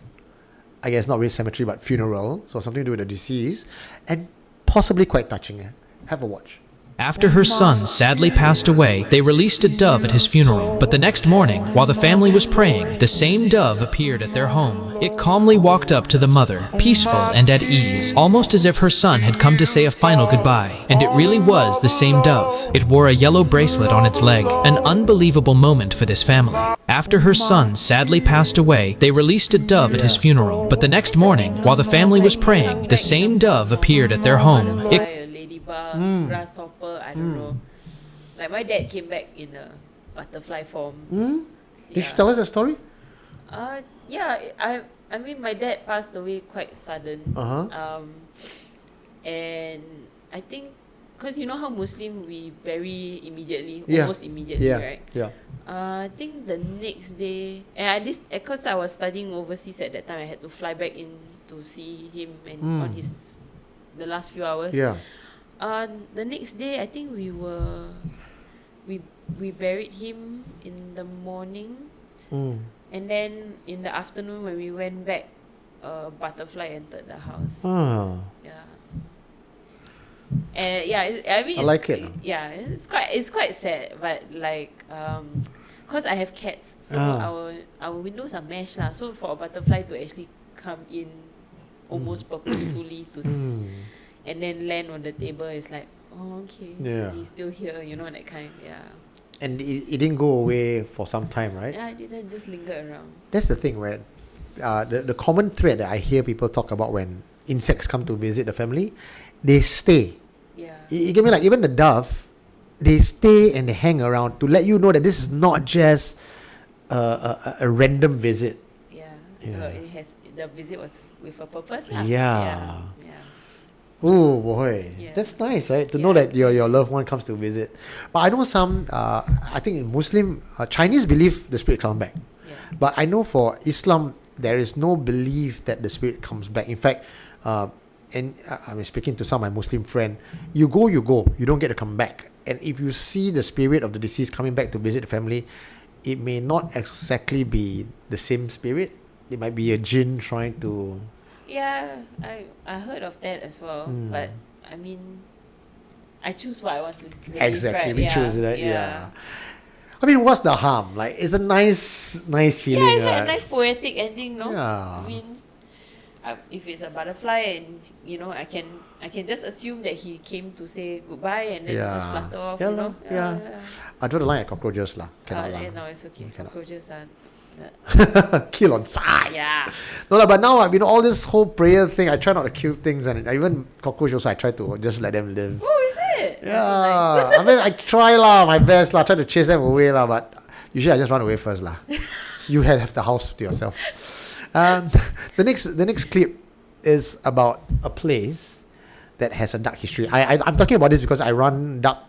I guess, not really cemetery, but funeral. So something to do with the deceased, and possibly quite touching. Have a watch. After her son sadly passed away, they released a dove at his funeral. But the next morning, while the family was praying, the same dove appeared at their home. It calmly walked up to the mother, peaceful and at ease, almost as if her son had come to say a final goodbye. And it really was the same dove. It wore a yellow bracelet on its leg, an unbelievable moment for this family. After her son sadly passed away, they released a dove at his funeral. But the next morning, while the family was praying, the same dove appeared at their home. Grasshopper, I don't know. Like my dad came back in a butterfly form. Did you tell us a story? I mean my dad passed away quite sudden. And I think because you know how Muslim we bury immediately, almost immediately, right? Yeah. I think the next day, and because I was studying overseas at that time, I had to fly back in to see him and on the last few hours. Yeah. The next day, I think we buried him in the morning, and then in the afternoon when we went back, a butterfly entered the house. I mean, I like it. Yeah, it's quite sad, but like cause I have cats, so our windows are mesh lah. So for a butterfly to actually come in almost purposefully to. And then land on the table is like, oh, okay, he's still here, you know, that kind, And it didn't go away for some time, right? Yeah, it didn't just linger around. That's the thing where the common thread that I hear people talk about when insects come to visit the family, they stay. Yeah. You get me? Like even the dove, they stay and they hang around to let you know that this is not just a random visit. The visit was with a purpose lah. Yeah. Oh boy, that's nice, right? To know that your loved one comes to visit. But I know some, I think in Muslim, Chinese believe the spirit comes back. But I know for Islam, there is no belief that the spirit comes back. In fact, and I'm speaking to some of my Muslim friend, you go, you don't get to come back. And if you see the spirit of the deceased coming back to visit the family, it may not exactly be the same spirit. It might be a jinn trying to... Yeah, I heard of that as well. But I mean, I choose what I want to believe. Exactly, right? we choose that. Yeah. I mean, what's the harm? Like, it's a nice feeling. Yeah, it's like a nice poetic ending, no? Yeah. I mean, if it's a butterfly, and you know, I can just assume that he came to say goodbye and then just flutter off. Yeah, you know? I draw the line at cockroaches lah. No, it's okay. Cockroaches are. Kill on sight. Yeah. No, but now all this whole prayer thing, I try not to kill things, and even cockroaches also I try to just let them live. Oh, is it? Yeah. That's so nice. I mean, I try lah, my best lah, try to chase them away lah, but usually I just run away first lah. So you have the house to yourself. The next clip is about a place that has a dark history. I'm talking about this because I run dark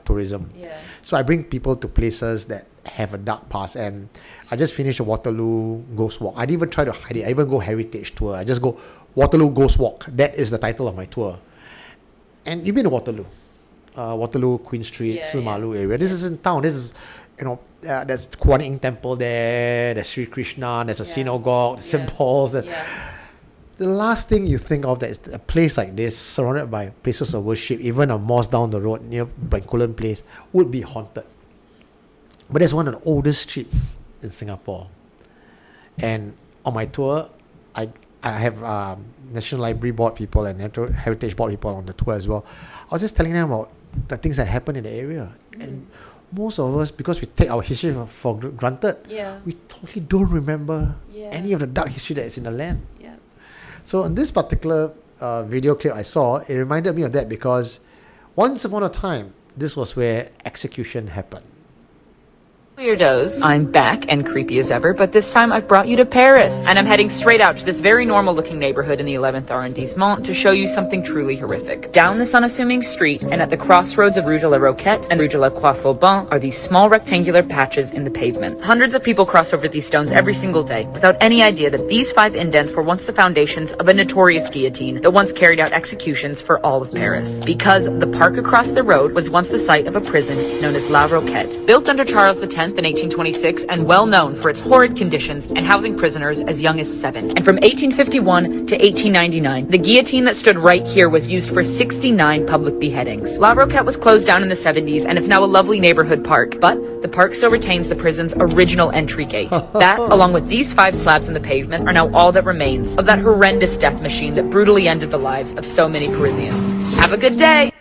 tourism. Yeah. So I bring people to places that have a dark past, and I just finished a Waterloo Ghost Walk. I didn't even try to hide it. I even go heritage tour. I just go Waterloo Ghost Walk. That is the title of my tour. And you've been to Waterloo, Queen Street, Simalu area. This is in town. This is, there's Kuan Yin Temple there. There's Sri Krishna. There's a synagogue. There's St. Paul's. The last thing you think of that is a place like this, surrounded by places of worship, even a mosque down the road near Bencoolen Place, would be haunted. But that's one of the oldest streets in Singapore. And on my tour, I have National Library Board people and Heritage Board people on the tour as well. I was just telling them about the things that happen in the area. And most of us, because we take our history for granted, we totally don't remember any of the dark history that is in the land. So on this particular video clip I saw, it reminded me of that because once upon a time, this was where execution happened. Weirdos. I'm back and creepy as ever, but this time I've brought you to Paris. And I'm heading straight out to this very normal looking neighborhood in the 11th arrondissement to show you something truly horrific. Down this unassuming street and at the crossroads of Rue de la Roquette and Rue de la Croix-Vauban are these small rectangular patches in the pavement. Hundreds of people cross over these stones every single day without any idea that these 5 indents were once the foundations of a notorious guillotine that once carried out executions for all of Paris. Because the park across the road was once the site of a prison known as La Roquette, built under Charles X in 1826 and well known for its horrid conditions and housing prisoners as young as 7. And from 1851 to 1899, the guillotine that stood right here was used for 69 public beheadings. La Roquette was closed down in the 70s and it's now a lovely neighborhood park, but the park still retains the prison's original entry gate. That, along with these 5 slabs in the pavement, are now all that remains of that horrendous death machine that brutally ended the lives of so many Parisians. Have a good day!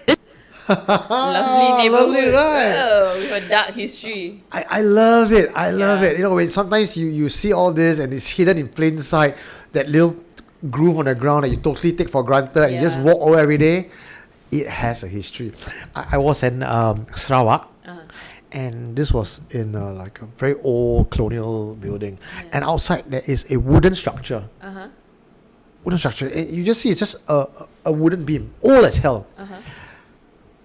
Lovely neighborhood. Lovely, right? Oh, with a dark history. I love it. I love it. You know, when sometimes you see all this and it's hidden in plain sight, that little groove on the ground that you totally take for granted and you just walk over every day, it has a history. I was in Sarawak. And this was in like a very old colonial building. And outside there is a wooden structure. Wooden structure. You just see it's just a wooden beam. Old as hell.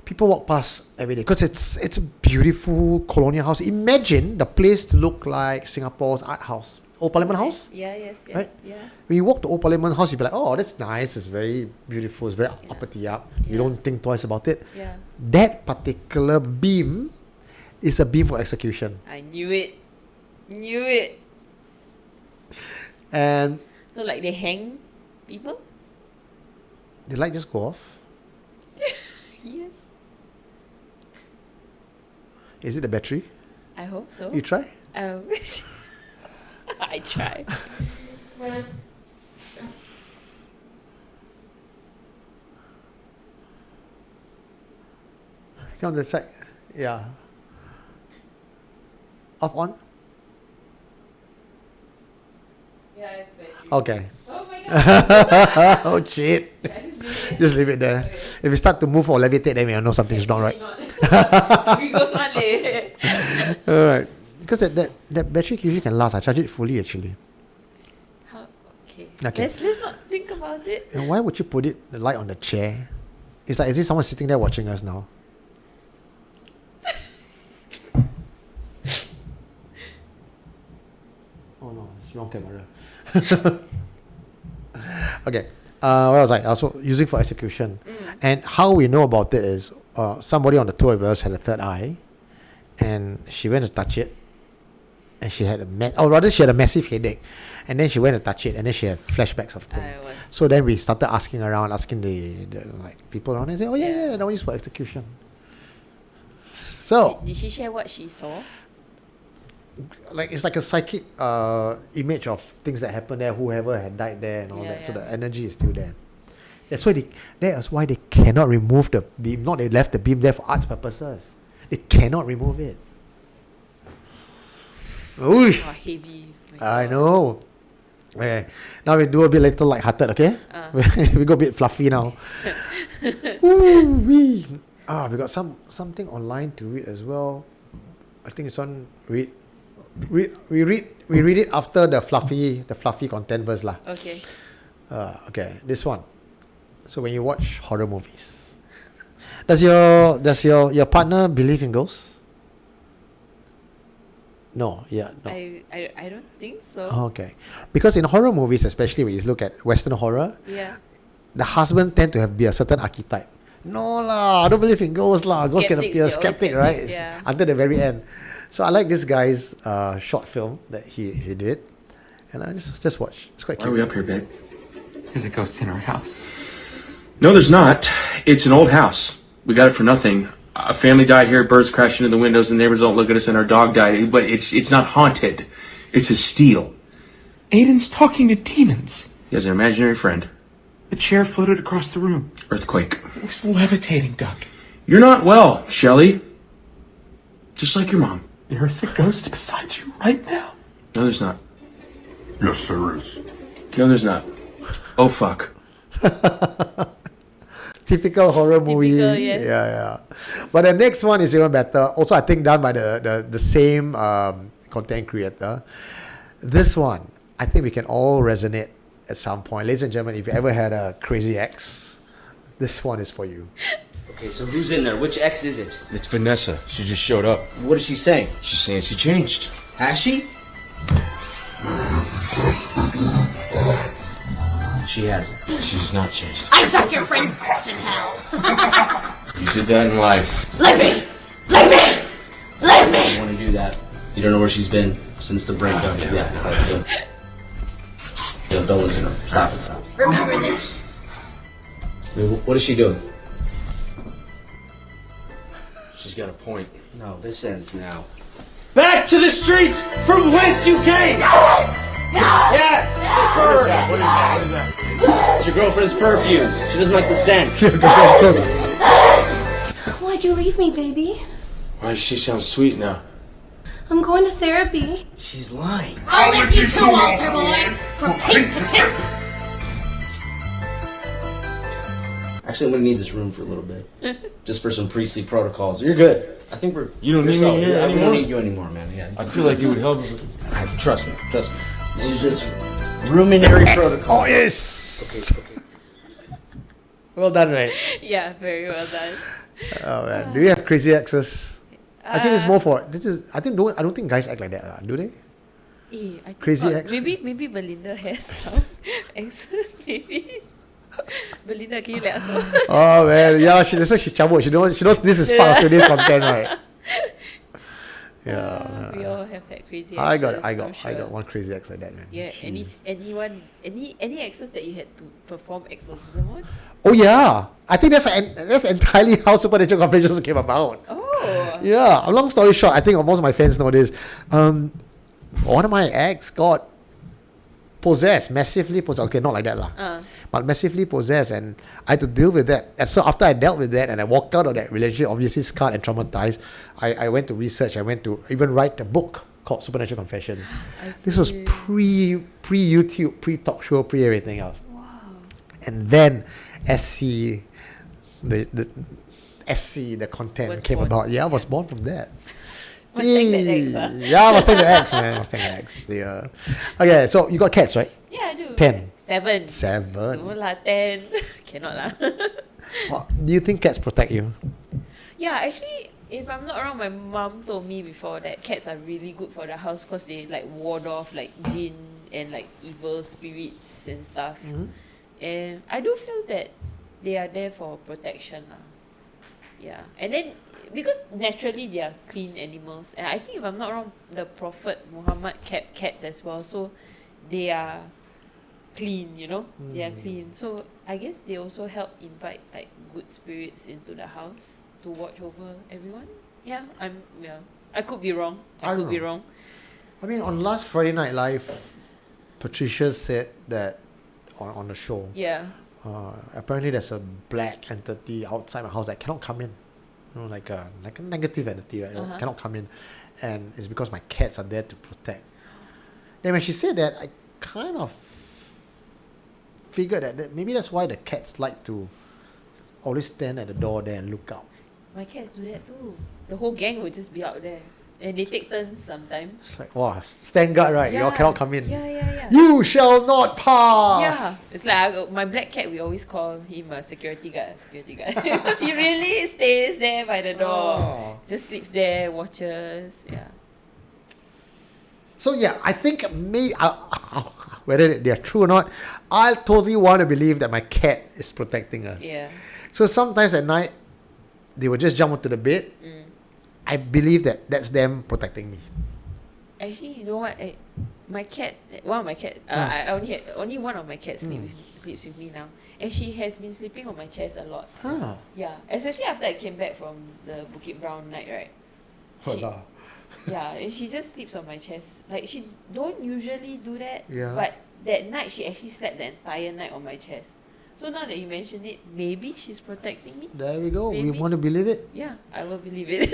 People walk past every day because it's a beautiful colonial house. Imagine the place to look like Singapore's art house. Old Parliament House? Yes, right? yeah. When you walk to Old Parliament House, you'll be like, oh, that's nice. It's very beautiful. It's very uppity up. You don't think twice about it. Yeah. That particular beam is a beam for execution. I knew it. And So like they hang people? the light just go off. Yes. Is it the battery? I hope so. You try? I try. Come to the side. Yeah. Off on? Yeah, it's battery. Okay. Oh my god. Oh shit. I just leave it. Just leave it there. Okay. If you start to move or levitate, then we'll know something's wrong, right? We go Sunday. Alright. Because that battery usually can last. I charge it fully actually. Okay. Okay. Let's not think about it. And why would you put the light on the chair? It's like, is this someone sitting there watching us now? Oh no, it's wrong camera. Okay. What was I? Also using for execution. And how we know about it is somebody on the tour with us had a third eye and she went to touch it and she had she had a massive headache and then she went to touch it and then she had flashbacks of things. So then we started asking the like people around and say, oh yeah, that one used for execution. So Did she share what she saw? like it's like a psychic image of things that happened there, whoever had died there and all that. So the energy is still there. That's why they cannot remove the beam. Not they left the beam there for arts purposes. They cannot remove it. Oosh. Oh, heavy. I know. Okay. Now we do a bit little lighthearted, okay? We go a bit fluffy now. Ooh-wee. We got something online to read as well. I think it's on read. We read it after the fluffy content verse lah. Okay. Okay, this one. So when you watch horror movies, does your partner believe in ghosts? No, no. I don't think so. Okay, because in horror movies, especially when you look at Western horror, the husband tend to be a certain archetype. No lah, I don't believe in ghosts lah. Ghosts can appear, skeptic, right? It's until the very end. So I like this guy's short film that he did, and I just watch. It's quite cute. Why are we up here, babe? There's a ghost in our house. No, there's not. It's an old house. We got it for nothing. A family died here, birds crashed into the windows, the neighbors don't look at us, and our dog died. But it's not haunted. It's a steal. Aiden's talking to demons. He has an imaginary friend. The chair floated across the room. Earthquake. It was levitating, Doug. You're not well, Shelley. Just like your mom. There's a ghost beside you right now. No, there's not. Yes, there is. No, there's not. Oh, fuck. Typical horror movie. Yes. Yeah. But the next one is even better. Also, I think done by the same content creator. This one, I think we can all resonate at some point. Ladies and gentlemen, if you ever had a crazy ex, this one is for you. Okay, so who's in there? Which ex is it? It's Vanessa. She just showed up. What is she saying? She's saying she changed. Has she? She hasn't. She's not changed. I suck your friend's ass in hell. You did that in life. Let me! Let me! Let You me! want to do that? You don't know where she's been since the breakup? Yeah. Don't listen to her. Stop it. Remember this. What is she doing? She's got a point. No, this ends now. Back to the streets from whence you came! Yes! What is that? It's your girlfriend's perfume. She doesn't like the scent. Why'd you leave me, baby? Why does she sound sweet now? I'm going to therapy. She's lying. I'll lift you too, altar boy! From tip to tip! Actually, I'm gonna need this room for a little bit. Just for some priestly protocols. You're good. I think we're... You don't need me here We anymore? don't need you anymore, man. Yeah. I feel like you would help. Trust me. This is just ruminary protocol. Oh, yes! Okay. Well done, right? Yeah, very well done. Oh man, do you have crazy exes? I think it's more for I don't think guys act like that, do they? I think Crazy not. ex? Maybe Belinda has some exes. Maybe. Belinda, can you let us know? Oh man, yeah, that's why she cabut. She knows this is part of today's content, right? Yeah. We all have had crazy exes. I I'm got sure. one crazy ex like that, man. Yeah, She's- any exes that you had to perform exorcism on? Oh yeah, I think that's entirely how Supernatural Confessions came about. Oh. Yeah, a long story short, I think most of my fans know this. One of my ex got possessed, massively possessed. Okay, not like that lah. But massively possessed, and I had to deal with that. And so after I dealt with that and I walked out of that relationship, obviously scarred and traumatized, I went to research. I went to even write a book called Supernatural Confessions. This was pre YouTube, pre talk show, pre everything else. Wow. And then SC the content Was came born. about. Yeah, I was born from that. Must thank that ex, huh? Yeah, must thank the ex, man. Must thank the ex. Yeah. Okay, so you got cats, right? Yeah, I do. 10. 7. 7. No lah, 10. Cannot lah. Do you think cats protect you? Yeah, actually, if I'm not wrong, my mom told me before that cats are really good for the house because they like ward off like jinn and like evil spirits and stuff. And I do feel that they are there for protection lah. Yeah, and then because naturally they are clean animals, and I think if I'm not wrong, the Prophet Muhammad kept cats as well, so they are clean, you know. They are clean, so I guess they also help invite like good spirits into the house to watch over everyone. Yeah, I could be wrong. I could be wrong. I mean, on last Friday Night Live, Patricia said that on the show. Yeah. Apparently, there's a black entity outside my house that cannot come in. You know, like a negative entity, right? Cannot come in, and it's because my cats are there to protect. Then when she said that, I kind of figured that maybe that's why the cats like to always stand at the door there and look out. My cats do that too. The whole gang will just be out there. And they take turns sometimes. It's like, wow, stand guard, right? You all cannot come in. Yeah. You shall not pass. Yeah. It's like my black cat, we always call him a security guard. Because he really stays there by the door. Oh. Just sleeps there, watches. Yeah. So yeah, I think whether they are true or not, I totally want to believe that my cat is protecting us. Yeah. So sometimes at night, they will just jump onto the bed. I believe that that's them protecting me. Actually, you know what? One of my cats, I only one of my cats sleeps with me now. And she has been sleeping on my chest a lot. Ah. Yeah. Especially after I came back from the Bukit Brown night, right? Yeah, and she just sleeps on my chest. Like, she don't usually do that. Yeah. But that night, she actually slept the entire night on my chest. So now that you mention it, maybe she's protecting me. There we go. Maybe. We want to believe it. Yeah, I will believe it.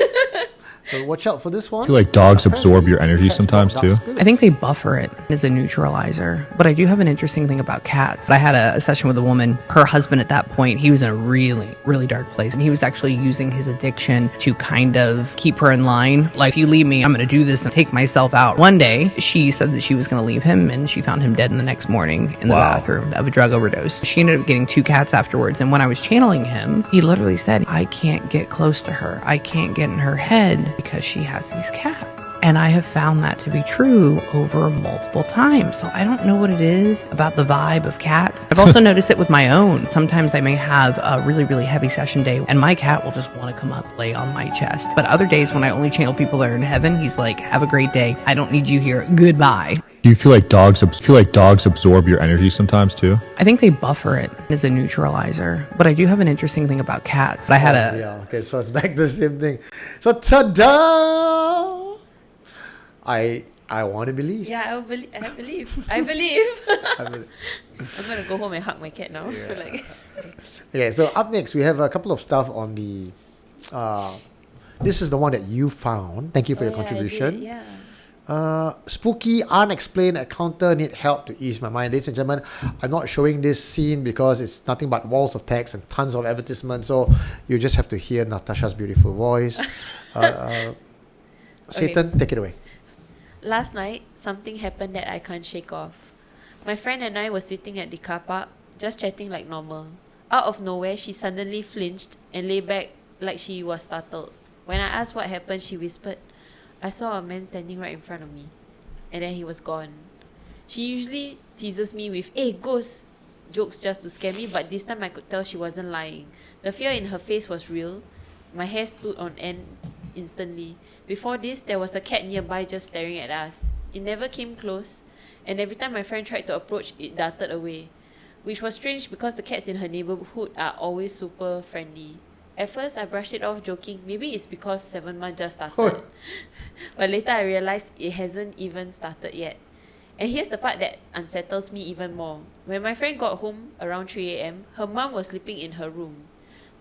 So watch out for this one. I feel like dogs absorb your energy sometimes too. I think they buffer it as a neutralizer. But I do have an interesting thing about cats. I had a session with a woman. Her husband at that point, he was in a really, really dark place. And he was actually using his addiction to kind of keep her in line. Like, if you leave me, I'm going to do this and take myself out. One day, she said that she was going to leave him, and she found him dead in the next morning in the bathroom of a drug overdose. She ended up getting 2 cats afterwards. And when I was channeling him, he literally said, I can't get close to her. I can't get in her head because she has these cats. And I have found that to be true over multiple times. So I don't know what it is about the vibe of cats. I've also noticed it with my own. Sometimes I may have a really, really heavy session day and my cat will just want to come up, lay on my chest. But other days when I only channel people that are in heaven, he's like, have a great day. I don't need you here. Goodbye. Do you feel like dogs absorb your energy sometimes too? I think they buffer it as a neutralizer. But I do have an interesting thing about cats. I had okay, so it's back to the same thing. So ta-da! I want to believe. Yeah, I believe. I believe. I'm gonna go home and hug my cat now. Yeah. Okay, so up next we have a couple of stuff on the. This is the one that you found. Thank you for your contribution. I did, yeah. Spooky, unexplained encounter need help to ease my mind. Ladies and gentlemen, I'm not showing this scene because it's nothing but walls of text and tons of advertisements. So you just have to hear Natasha's beautiful voice. Satan, take it away. Last night, something happened that I can't shake off. My friend and I were sitting at the car park, just chatting like normal. Out of nowhere, she suddenly flinched and lay back like she was startled. When I asked what happened, she whispered, I saw a man standing right in front of me. And then he was gone. She usually teases me with, hey, ghost, jokes just to scare me, but this time I could tell she wasn't lying. The fear in her face was real. My hair stood on end instantly. Before this, there was a cat nearby just staring at us. It never came close, and every time my friend tried to approach, it darted away. Which was strange because the cats in her neighborhood are always super friendly. At first, I brushed it off joking, maybe it's because 7 months just started. But later I realized it hasn't even started yet. And here's the part that unsettles me even more. When my friend got home around 3 a.m, her mum was sleeping in her room.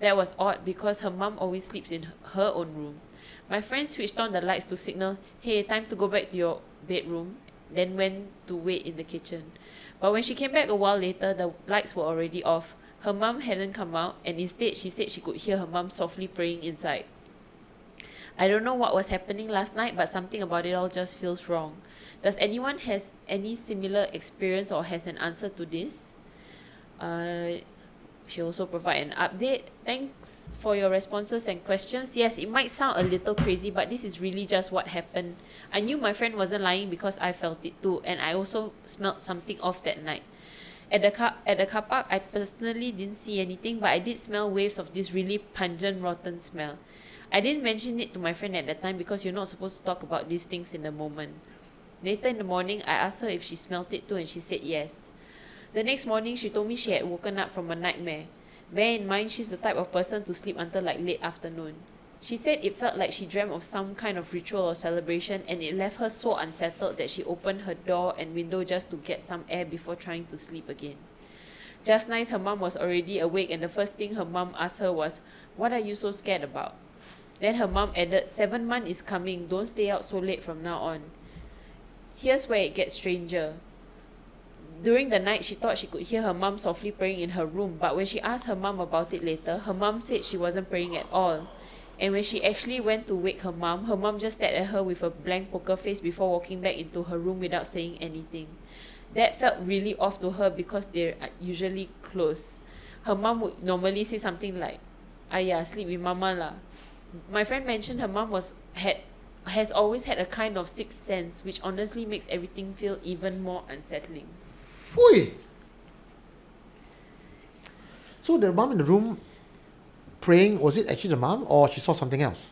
That was odd because her mum always sleeps in her own room. My friend switched on the lights to signal, hey, time to go back to your bedroom, then went to wait in the kitchen. But when she came back a while later, the lights were already off. Her mum hadn't come out, and instead she said she could hear her mum softly praying inside. I don't know what was happening last night, but something about it all just feels wrong. Does anyone has any similar experience or has an answer to this? She also provide an update. Thanks for your responses and questions. Yes, it might sound a little crazy, but this is really just what happened. I knew my friend wasn't lying because I felt it too, and I also smelled something off that night. At the car park, I personally didn't see anything, but I did smell waves of this really pungent, rotten smell. I didn't mention it to my friend at the time because you're not supposed to talk about these things in the moment. Later in the morning, I asked her if she smelled it too, and she said yes. The next morning, she told me she had woken up from a nightmare. Bear in mind, she's the type of person to sleep until like late afternoon. She said it felt like she dreamt of some kind of ritual or celebration, and it left her so unsettled that she opened her door and window just to get some air before trying to sleep again. Just nice, her mum was already awake, and the first thing her mum asked her was, what are you so scared about? Then her mum added, 7 months is coming, don't stay out so late from now on. Here's where it gets stranger. During the night, she thought she could hear her mum softly praying in her room, but when she asked her mum about it later, her mum said she wasn't praying at all. And when she actually went to wake her mum just stared at her with a blank poker face before walking back into her room without saying anything. That felt really off to her because they're usually close. Her mum would normally say something like, "Ayah, sleep with mama lah." My friend mentioned her mum has always had a kind of sixth sense, which honestly makes everything feel even more unsettling. Phui! So the mum in the room praying, was it actually the mum or she saw something else?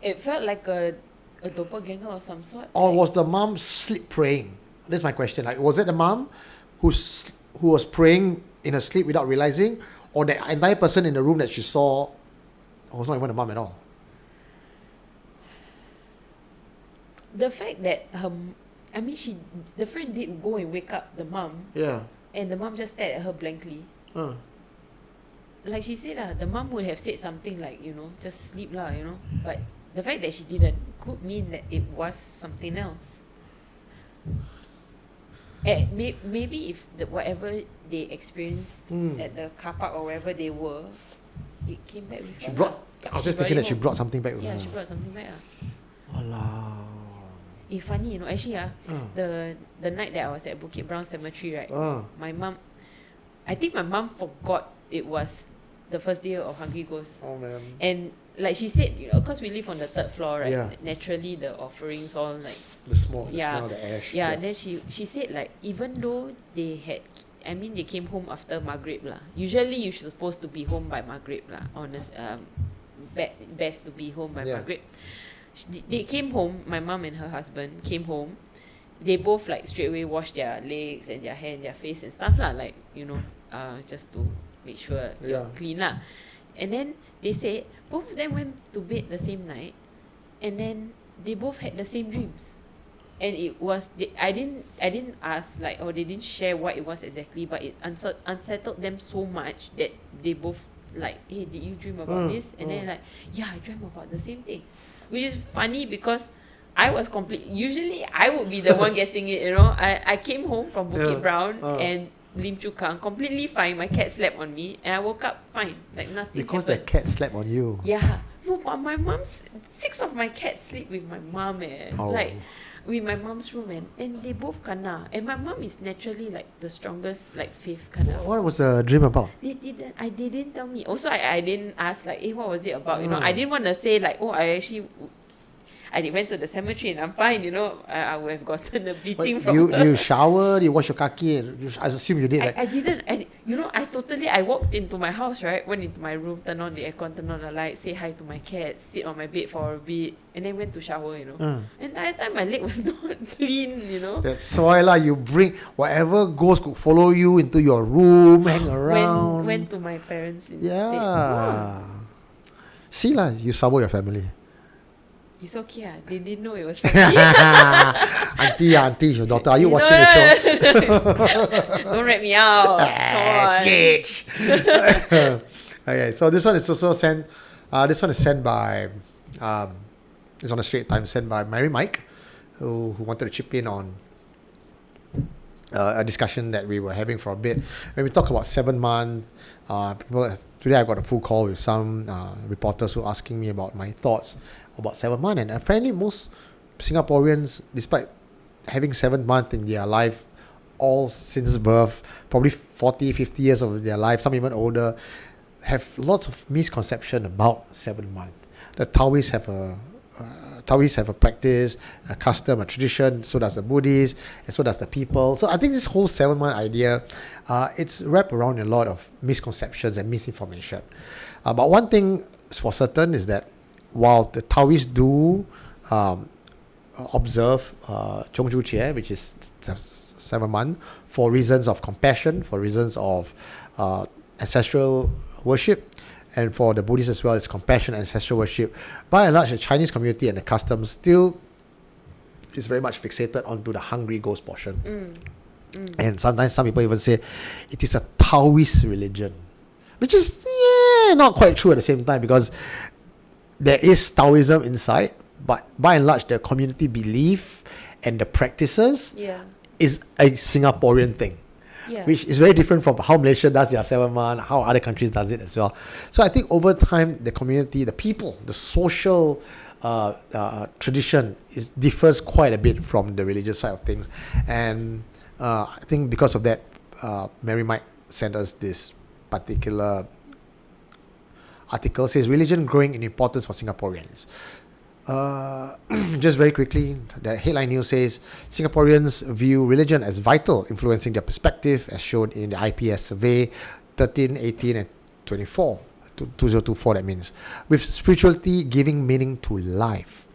It felt like a doppelganger of some sort. Or was the mum sleep praying? That's my question. Like, was it the mum who was praying in her sleep without realizing, or the entire person in the room that she saw was not even the mum at all? The fact that the friend did go and wake up the mum. Yeah. And the mum just stared at her blankly. Like she said, the mum would have said something like, just sleep lah, but the fact that she didn't could mean that it was something else. Maybe if whatever they experienced at the car park or wherever they were, it came back with She her. brought. I was just thinking that she brought something back with Yeah, her. she brought something back. Walao. Funny, actually, the night that I was at Bukit Brown Cemetery, right? My mum, I think my mum forgot it was the first day of Hungry Ghost. Oh man. And like she said, because we live on the third floor, right? Yeah. Naturally, the offerings all like The smell, the ash. Yeah, then she said like even though they came home after Maghrib lah. Usually you're supposed to be home by Maghrib lah. Honest, best to be home by Maghrib. They came home. My mum and her husband came home. They both like straight away washed their legs and their hair and their face and stuff lah. Like just to make sure they're clean lah. And then they said both of them went to bed the same night, and then they both had the same dreams. And it was I didn't ask like, or they didn't share what it was exactly, but it unsettled them so much that they both like, hey, did you dream about this? And then like, yeah, I dreamt about the same thing, which is funny because I was usually I would be the one getting it, I came home from Bukit Brown and Lim Chu Kang completely fine. My cat slept on me and I woke up fine, like nothing Because happened. that cat slept on you. Yeah, no, but my mom's 6 of my cats sleep with my mom, like with my mom's room, and they both kena. And my mom is naturally like the strongest, like fifth kena. What was the dream about? They didn't tell me. Also, I didn't ask like, hey, what was it about? I didn't want to say like, oh, I went to the cemetery and I'm fine. I would have gotten a beating from her. You showered, you washed your kaki. I assume you did. I didn't. I walked into my house, right? Went into my room, turned on the aircon, turned on the light, say hi to my cat, sit on my bed for a bit, and then went to shower. And entire time my leg was not clean. That's why you bring whatever ghost could follow you into your room, hang around. Went to my parents instead. Yeah. See you sabo your family. It's okay. They didn't know it was funny. Auntie, your daughter. Are you watching the show? Don't rat me out. Sketch. Okay, so this one is also sent. This one is sent by. It's on a straight time. Sent by Mary Mike, who wanted to chip in on a discussion that we were having for a bit when we talk about 7 months. Today I got a full call with some reporters who were asking me about my thoughts about 7 months, and apparently most Singaporeans, despite having 7 months in their life, all since birth, probably 40, 50 years of their life, some even older, have lots of misconception about 7 months. The Taoists have a practice, a custom, a tradition. So does the Buddhists, and so does the people. So I think this whole 7 month idea, it's wrapped around a lot of misconceptions and misinformation. But one thing for certain is that while the Taoists do observe Zhongzhu Jie, which is 7 months, for reasons of compassion, for reasons of ancestral worship, and for the Buddhists as well, it's compassion and ancestral worship. By and large, the Chinese community and the customs still is very much fixated onto the hungry ghost portion. And sometimes some people even say it is a Taoist religion, which is not quite true at the same time, because there is Taoism inside, but by and large, the community belief and the practices is a Singaporean thing. Which is very different from how Malaysia does their 7 months, how other countries does it as well. So I think over time, the community, the people, the social tradition differs quite a bit from the religious side of things. And I think because of that, Mary Mike sent us this particular article. Says religion growing in importance for Singaporeans. Just very quickly, the headline news says Singaporeans view religion as vital, influencing their perspective, as shown in the IPS survey 13, 18 and 24, 2024 that means, with spirituality giving meaning to life.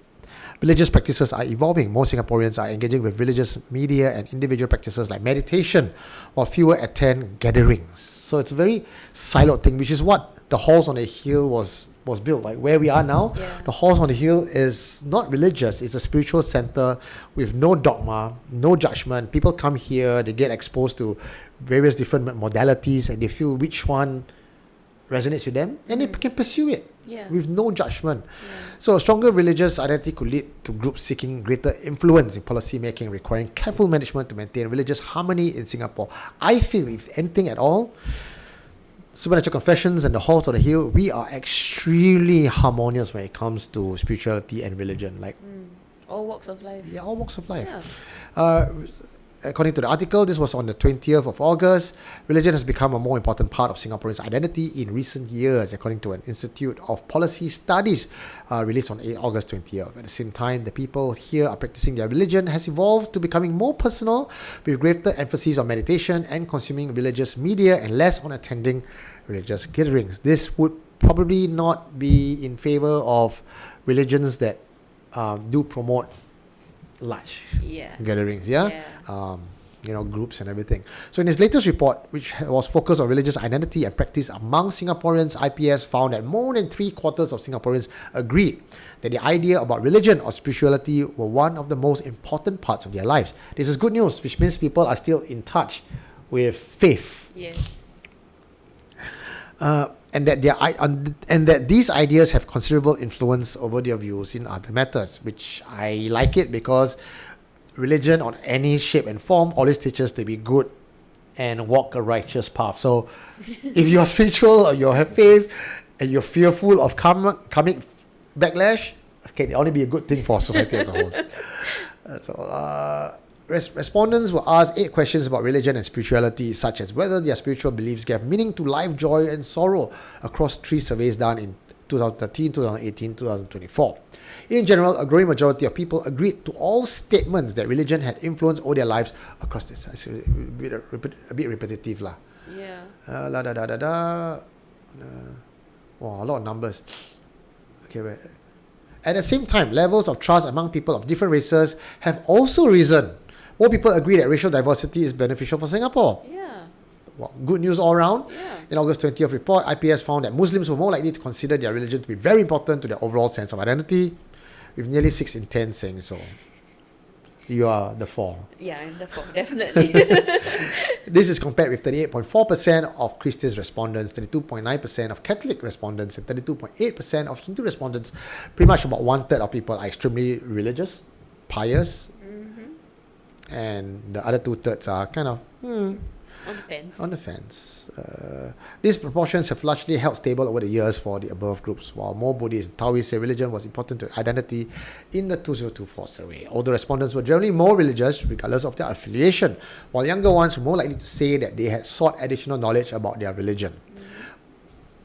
Religious practices are evolving. More Singaporeans are engaging with religious media and individual practices like meditation, while fewer attend gatherings. So it's a very siloed thing, which is what the halls on the hill was built. Like where we are now, the halls on the hill is not religious, it's a spiritual center with no dogma, no judgment. People come here, they get exposed to various different modalities, and they feel which one resonates with them, and they can pursue it with no judgment. So a stronger religious identity could lead to groups seeking greater influence in policy making, requiring careful management to maintain religious harmony in Singapore. I feel, if anything at all, Supernatural Confessions and the Halls of the Hill, we are extremely harmonious when it comes to spirituality and religion. Like all walks of life. Yeah, all walks of life. According to the article, this was on the 20th of August. Religion has become a more important part of Singaporeans' identity in recent years, according to an Institute of Policy Studies released on August 20th. At the same time, the people here are practicing their religion has evolved to becoming more personal, with greater emphasis on meditation and consuming religious media and less on attending religious gatherings. This would probably not be in favor of religions that do promote large gatherings, groups and everything. So in his latest report, which was focused on religious identity and practice among Singaporeans, IPS found that more than 3/4 of Singaporeans agreed that the idea about religion or spirituality were one of the most important parts of their lives. This is good news, which means people are still in touch with faith. Yes. And that these ideas have considerable influence over their views in other matters, which I like it, because religion on any shape and form always teaches to be good and walk a righteous path. So if you are spiritual or you have faith and you're fearful of coming backlash, can only be a good thing for society as a whole. That's all. Respondents were asked 8 questions about religion and spirituality, such as whether their spiritual beliefs gave meaning to life, joy, and sorrow, across 3 surveys done in 2013, 2018, 2024. In general, a growing majority of people agreed to all statements that religion had influence over their lives across this. It's a bit repetitive lah. Yeah. A lot of numbers. Okay, wait. At the same time, levels of trust among people of different races have also risen. More people agree that racial diversity is beneficial for Singapore. Yeah. Well, good news all around. Yeah. In August 20th report, IPS found that Muslims were more likely to consider their religion to be very important to their overall sense of identity, with nearly 6 in 10 saying so. You are the 4. Yeah, I'm the 4, definitely. This is compared with 38.4% of Christian respondents, 32.9% of Catholic respondents, and 32.8% of Hindu respondents. Pretty much about 1/3 of people are extremely religious, pious, and the other 2/3 are kind of on the fence. These proportions have largely held stable over the years for the above groups, while more Buddhists and Taoists say religion was important to identity in the 2024 survey. Older respondents were generally more religious regardless of their affiliation, while younger ones were more likely to say that they had sought additional knowledge about their religion.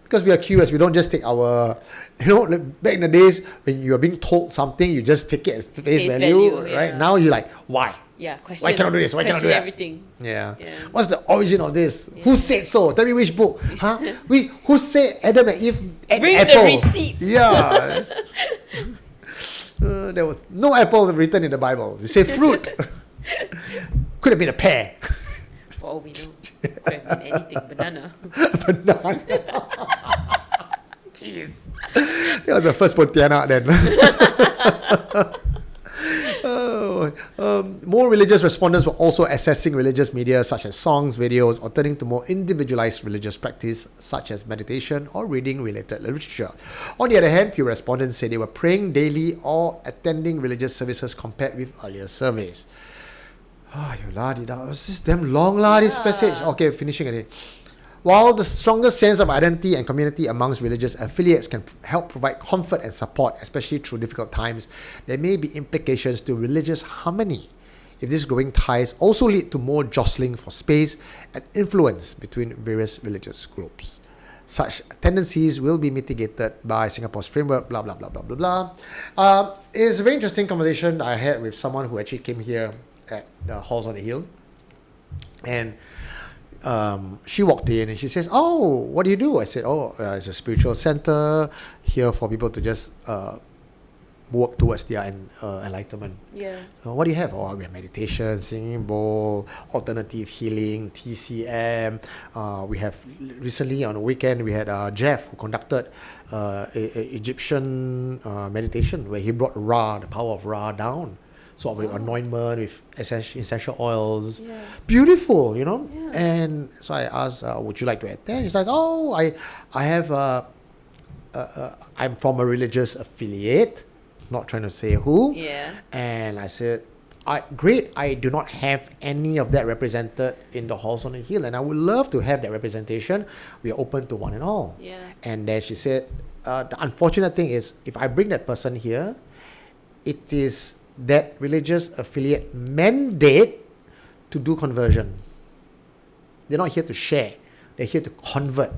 Because we are curious, we don't just take our, back in the days when you are being told something, you just take it at face value, right? Yeah. Now you're like, why? Yeah, question. Why cannot do this? Why cannot do that? Everything. Yeah. What's the origin of this? Who said so? Tell me which book. Huh? Who said Adam and Eve ate Bring apple? the receipts. Yeah. There was no apple written in the Bible. They say fruit. Could have been a pear. For all we know. Could have been anything. Banana. Banana. Jeez. That was the first Pontianak then. More religious respondents were also accessing religious media such as songs, videos, or turning to more individualized religious practice such as meditation or reading related literature. On the other hand, few respondents say they were praying daily or attending religious services compared with earlier surveys. This is damn long this passage. Okay, finishing it. While the strongest sense of identity and community amongst religious affiliates can help provide comfort and support, especially through difficult times, there may be implications to religious harmony if these growing ties also lead to more jostling for space and influence between various religious groups. Such tendencies will be mitigated by Singapore's framework, blah, blah, blah, blah, blah, blah. It's a very interesting conversation I had with someone who actually came here at the Halls on the Hill. And she walked in and she says, "Oh, what do you do?" I said, "It's a spiritual center here for people to just work towards their enlightenment." Yeah. So what do you have? We have meditation, singing bowl, alternative healing, TCM. We have recently on the weekend we had Jeff who conducted a Egyptian meditation where he brought Ra, the power of Ra, down sort of anointment with essential oils. Yeah. Beautiful, you know. Yeah. And so I asked, would you like to attend? She said, oh, I have I'm from a religious affiliate, not trying to say who. Yeah. And I said, great, I do not have any of that represented in the halls on the hill, and I would love to have that representation. We are open to one and all. Yeah. And then she said, the unfortunate thing is, if I bring that person here, it is that religious affiliate mandate to do conversion. They're not here to share. They're here to convert,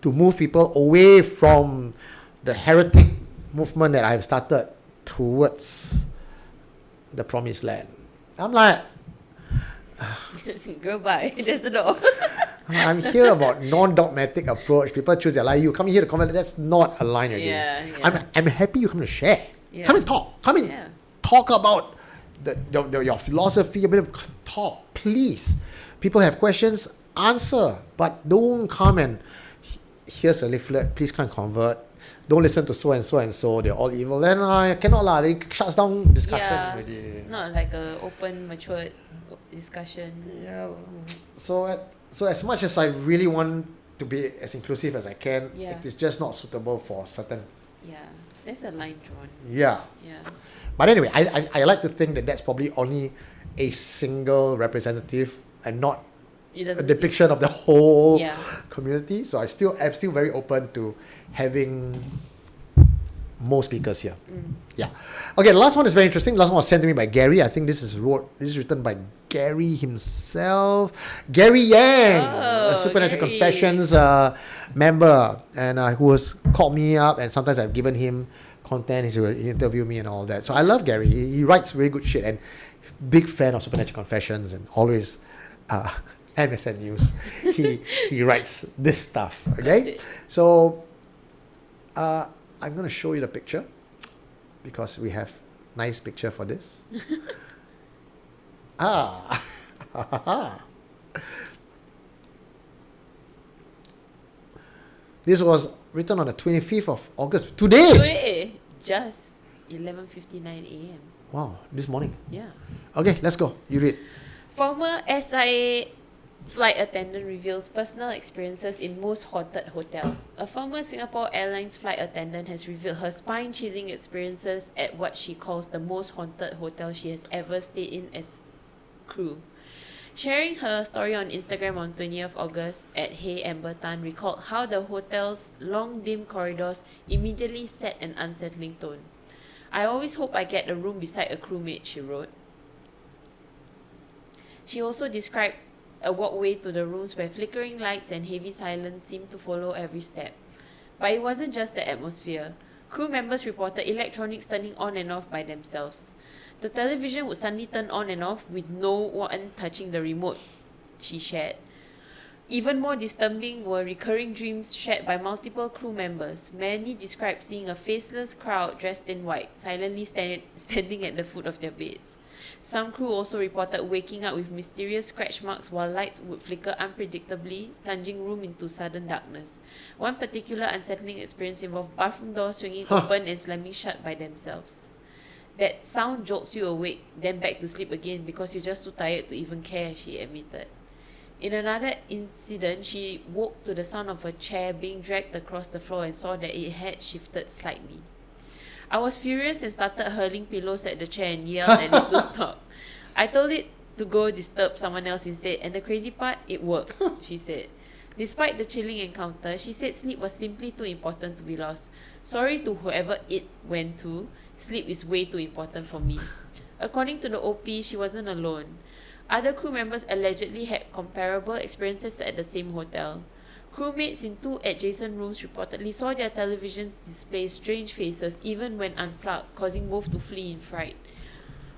to move people away from the heretic movement that I've started towards the promised land. I'm like, Go by. There's the door. I'm here about non-dogmatic approach. People choose their life. You come here to convert. That's not a line again. Yeah. I'm happy you come to share. Yeah. Come and talk. Come and talk about your philosophy. Talk, please. People have questions. Answer, but don't come and here's a leaflet. Please can't convert. Don't listen to so and so and so. They're all evil. Then I cannot lah. It shuts down discussion already. Not like a open, matured discussion. Yeah. So as much as I really want to be as inclusive as I can, it is just not suitable for certain. Yeah, there's a line drawn. Yeah. Yeah. But anyway, I like to think that that's probably only a single representative and not a depiction of the whole community. So I'm still very open to having more speakers here. Yeah. Okay, the last one is very interesting. Last one was sent to me by Gary. I think this is written by Gary himself. Gary Yang, a Supernatural Gary. Confessions member, and who has called me up, and sometimes I've given him content. He interview me and all that. So I love Gary. He writes very good shit, and big fan of Supernatural Confessions, and always MSN News. He writes this stuff. Okay, so I'm going to show you the picture because we have nice picture for this. This was written on the 25th of August. Today, just 11:59 a.m. Wow, this morning. Yeah. Okay, let's go. You read. Former SIA flight attendant reveals personal experiences in most haunted hotel. A former Singapore Airlines flight attendant has revealed her spine-chilling experiences at what she calls the most haunted hotel she has ever stayed in as crew. Sharing her story on Instagram on 20th August at Hey Amber Tan recalled how the hotel's long dim corridors immediately set an unsettling tone. I always hope I get a room beside a crewmate, she wrote. She also described a walkway to the rooms where flickering lights and heavy silence seemed to follow every step. But it wasn't just the atmosphere. Crew members reported electronics turning on and off by themselves. The television would suddenly turn on and off with no one touching the remote, she shared. Even more disturbing were recurring dreams shared by multiple crew members. Many described seeing a faceless crowd dressed in white, silently standing at the foot of their beds. Some crew also reported waking up with mysterious scratch marks while lights would flicker unpredictably, plunging room into sudden darkness. One particular unsettling experience involved bathroom doors swinging open and slamming shut by themselves. That sound jolts you awake, then back to sleep again because you're just too tired to even care, she admitted. In another incident, she woke to the sound of a chair being dragged across the floor and saw that it had shifted slightly. I was furious and started hurling pillows at the chair and yelled at it to stop. I told it to go disturb someone else instead, and the crazy part, it worked, she said. Despite the chilling encounter, she said sleep was simply too important to be lost. Sorry to whoever it went to, sleep is way too important for me. According to the OP, she wasn't alone. Other crew members allegedly had comparable experiences at the same hotel. Crewmates in 2 adjacent rooms reportedly saw their televisions display strange faces even when unplugged, causing both to flee in fright.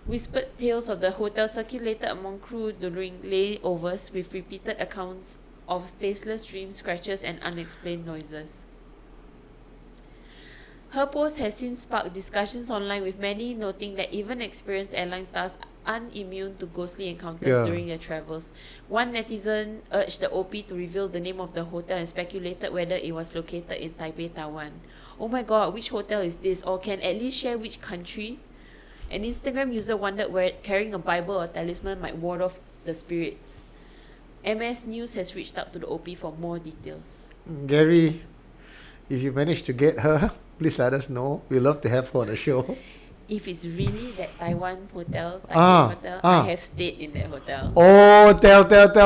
Whispered tales of the hotel circulated among crew during layovers with repeated accounts of faceless dreams, scratches and unexplained noises. Her post has since sparked discussions online, with many noting that even experienced airline stars aren't immune to ghostly encounters during their travels. One netizen urged the OP to reveal the name of the hotel and speculated whether it was located in Taipei, Taiwan. Oh my god, which hotel is this? Or can at least share which country? An Instagram user wondered where carrying a Bible or talisman might ward off the spirits. MS News has reached out to the OP for more details. Gary, if you manage to get her, please let us know. We'd love to have her on the show. If it's really that Taiwan hotel, hotel, I have stayed in that hotel. Oh, tell.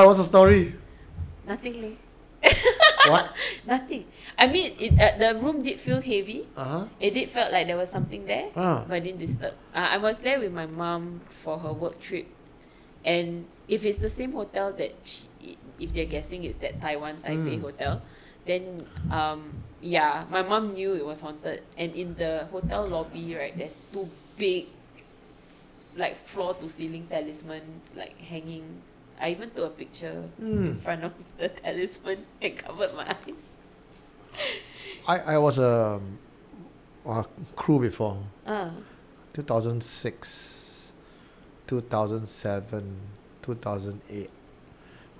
What's the story? Nothing, leh. What? Nothing. I mean, the room did feel heavy. It did felt like there was something there, but I didn't disturb. I was there with my mom for her work trip, and if it's the same hotel that if they're guessing it's that Taiwan Taipei hotel, then yeah, my mom knew it was haunted. And in the hotel lobby, right, there's 2 big, like floor to ceiling talisman like hanging. I even took a picture in front of the talisman and covered my eyes. I was a crew before. 2006, 2007, 2008.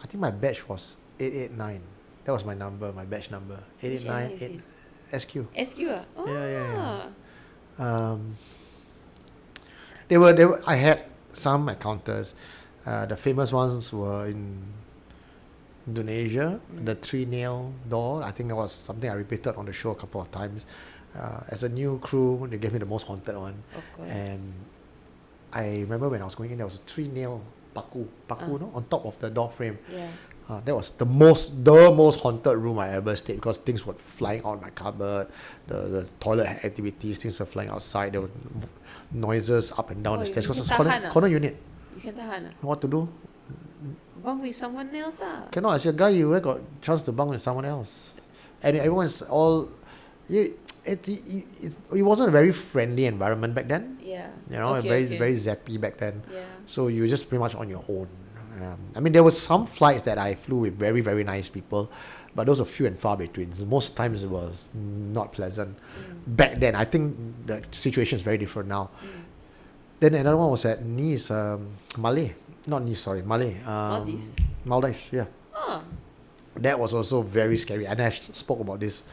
I think my batch was 889. That was my number, my batch number. 889 SQ. SQ ah? Oh. Yeah. They were. I had some encounters. The famous ones were in Indonesia, the 3-nail door. I think that was something I repeated on the show a couple of times. As a new crew, they gave me the most haunted one. Of course. And I remember when I was going in, there was a 3-nail paku, no, on top of the door frame. Yeah. That was the most haunted room I ever stayed, because things were flying out my cupboard, the toilet activities, things were flying outside, there were noises up and down the stairs, because it was corner unit. You can tahan. What to do? Bunk with someone else Cannot, as a guy you got chance to bunk with someone else. And everyone's all it wasn't a very friendly environment back then. Yeah. You know, very zappy back then. Yeah. So you were just pretty much on your own. I mean, there were some flights that I flew with very, very nice people, but those were few and far between. So most times it was not pleasant. Back then, I think the situation is very different now. Then another one was at Nice, Malay. Not Nice, sorry, Malay. Maldives? Maldives, yeah. Oh. That was also very scary. And I spoke about this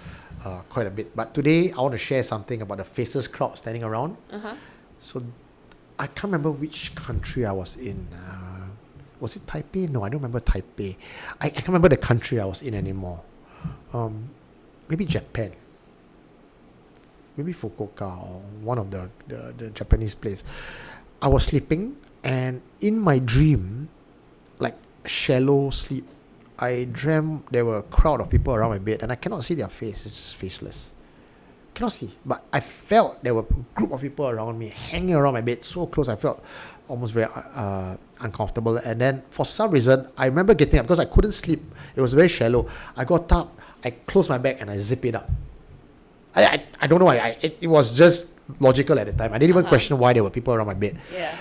quite a bit. But today, I want to share something about the faceless crowd standing around. So, I can't remember which country I was in. Was it Taipei? No, I don't remember Taipei. I can't remember the country I was in anymore. Maybe Japan. Maybe Fukuoka or one of the Japanese place. I was sleeping, and in my dream, like shallow sleep, I dreamt there were a crowd of people around my bed, and I cannot see their face. It's just faceless. Cannot see. But I felt there were a group of people around me, hanging around my bed, so close. I felt almost very uncomfortable. And then for some reason, I remember getting up because I couldn't sleep. It was very shallow. I got up, I closed my bag, and I zipped it up. I don't know why. It was just logical at the time. I didn't even question why there were people around my bed. Yeah.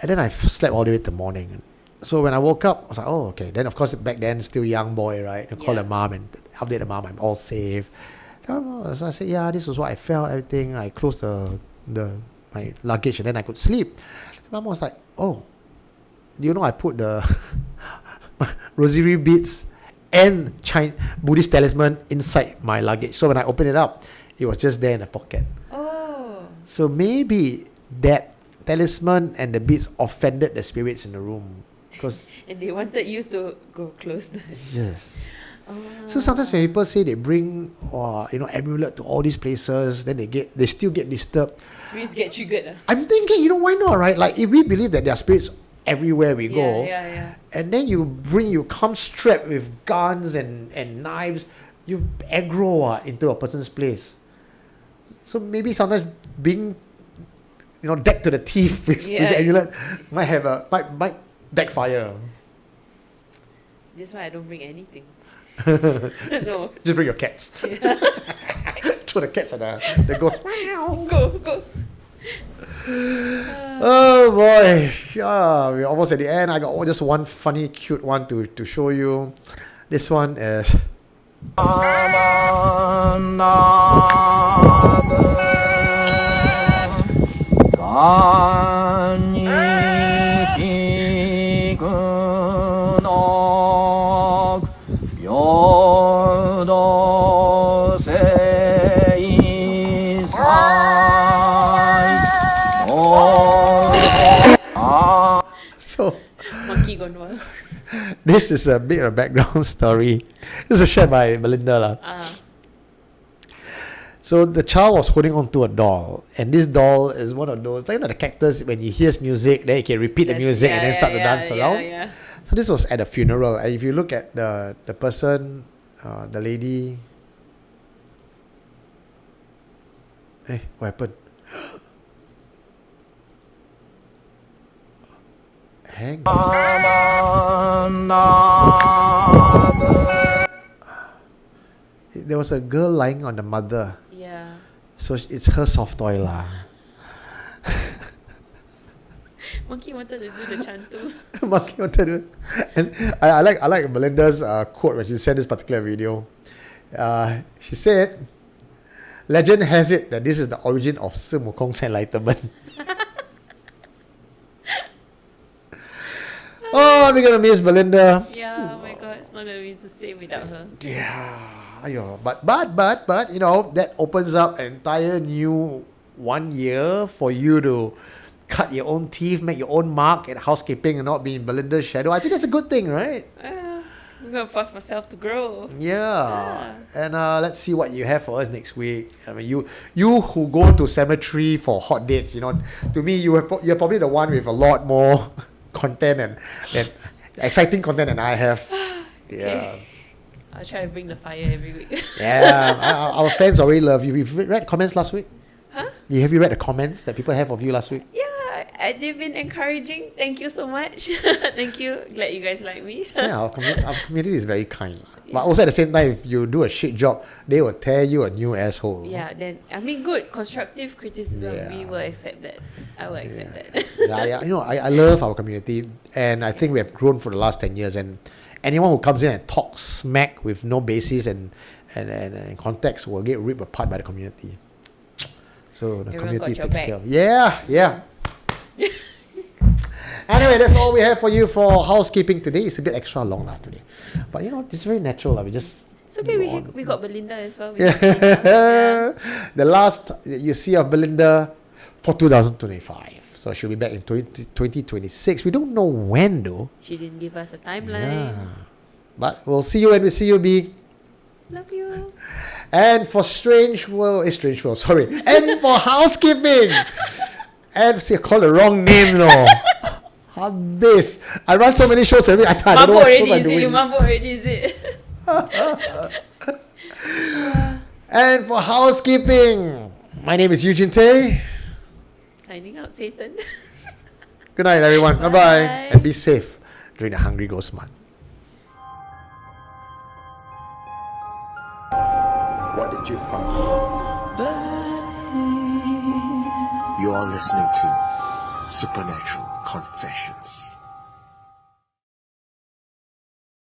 And then I slept all the way till morning. So when I woke up, I was like, oh, okay. Then, of course, back then, still young boy, right? I call the mom and update the mom, I'm all safe. So I said, yeah, this is what I felt, everything. I closed my luggage, and then I could sleep. The mom was like, oh, do you know I put the rosary beads and Buddhist talisman inside my luggage. So when I opened it up, it was just there in the pocket. Oh. So maybe that talisman and the beads offended the spirits in the room. And they wanted you to go close the... Yes. So sometimes when people say they bring amulet to all these places, then they still get disturbed. Spirits get triggered. I'm thinking, why not, right? Like if we believe that there are spirits everywhere we go, and then you come strapped with guns and knives, you aggro into a person's place. So maybe sometimes being decked to the teeth with amulet might backfire. That's why I don't bring anything. No. Just bring your cats. Throw the cats at the ghost. Go. Oh boy. Yeah, we're almost at the end. I got just one funny, cute one to show you. This one is... Oh This is a bit of a background story. This is shared by Belinda. So the child was holding on to a doll, and this doll is one of those, like, the cactus, when you hear music, then you can repeat the music and then start to dance around. Yeah. So this was at a funeral, and if you look at the person, the lady, what happened? Hang on. There was a girl lying on the mother. Yeah. So it's her soft toy lah. Monkey wanted to do the chantu. Monkey wanted to. And I like Belinda's quote when she sent this particular video. She said, "Legend has it that this is the origin of Simu Kong's enlightenment." Oh, we're gonna miss Belinda. Yeah, oh my god, it's not gonna be the same without her. Yeah. But you know, that opens up an entire new 1 year for you to cut your own teeth, make your own mark at housekeeping and not be in Belinda's shadow. I think that's a good thing, right? I'm gonna force myself to grow. Yeah. And let's see what you have for us next week. I mean, you who go to cemetery for hot dates, you know, to me, you're probably the one with a lot more content and exciting content than I have. Yeah. Okay. I'll try to bring the fire every week. Yeah, our fans already love you. You've read comments last week? Huh? Have you read the comments that people have of you last week? Yeah, they've been encouraging. Thank you so much. Thank you. Glad you guys like me. Yeah, our community is very kind. Yeah. But also at the same time, if you do a shit job, they will tear you a new asshole. Yeah, then, I mean, good. Constructive criticism, we will accept that. I will accept that. Yeah. You know, I love our community, and I think we have grown for the last 10 years, and anyone who comes in and talks smack with no basis and context will get ripped apart by the community. So the Everyone community got your takes back. care of. Yeah. Anyway, that's all we have for you for housekeeping today. It's a bit extra long today, but you know, it's very natural. We just. It's okay, we got Belinda as well. The last you see of Belinda for 2025. So she'll be back in 2026. We don't know when though. She didn't give us a timeline. Yeah. But we'll see you when we see you, B. Love you. And for Strange World, sorry. And for housekeeping. And see, I called the wrong name, no. Habis. I run so many shows every I don't know what shows I'm doing. You mabuk already, is it? And for housekeeping, my name is Eugene Tay. Signing out, Satan. Good night, everyone. Bye-bye. And be safe during the Hungry Ghost Month. What did you find? You are listening to Supernatural Confessions.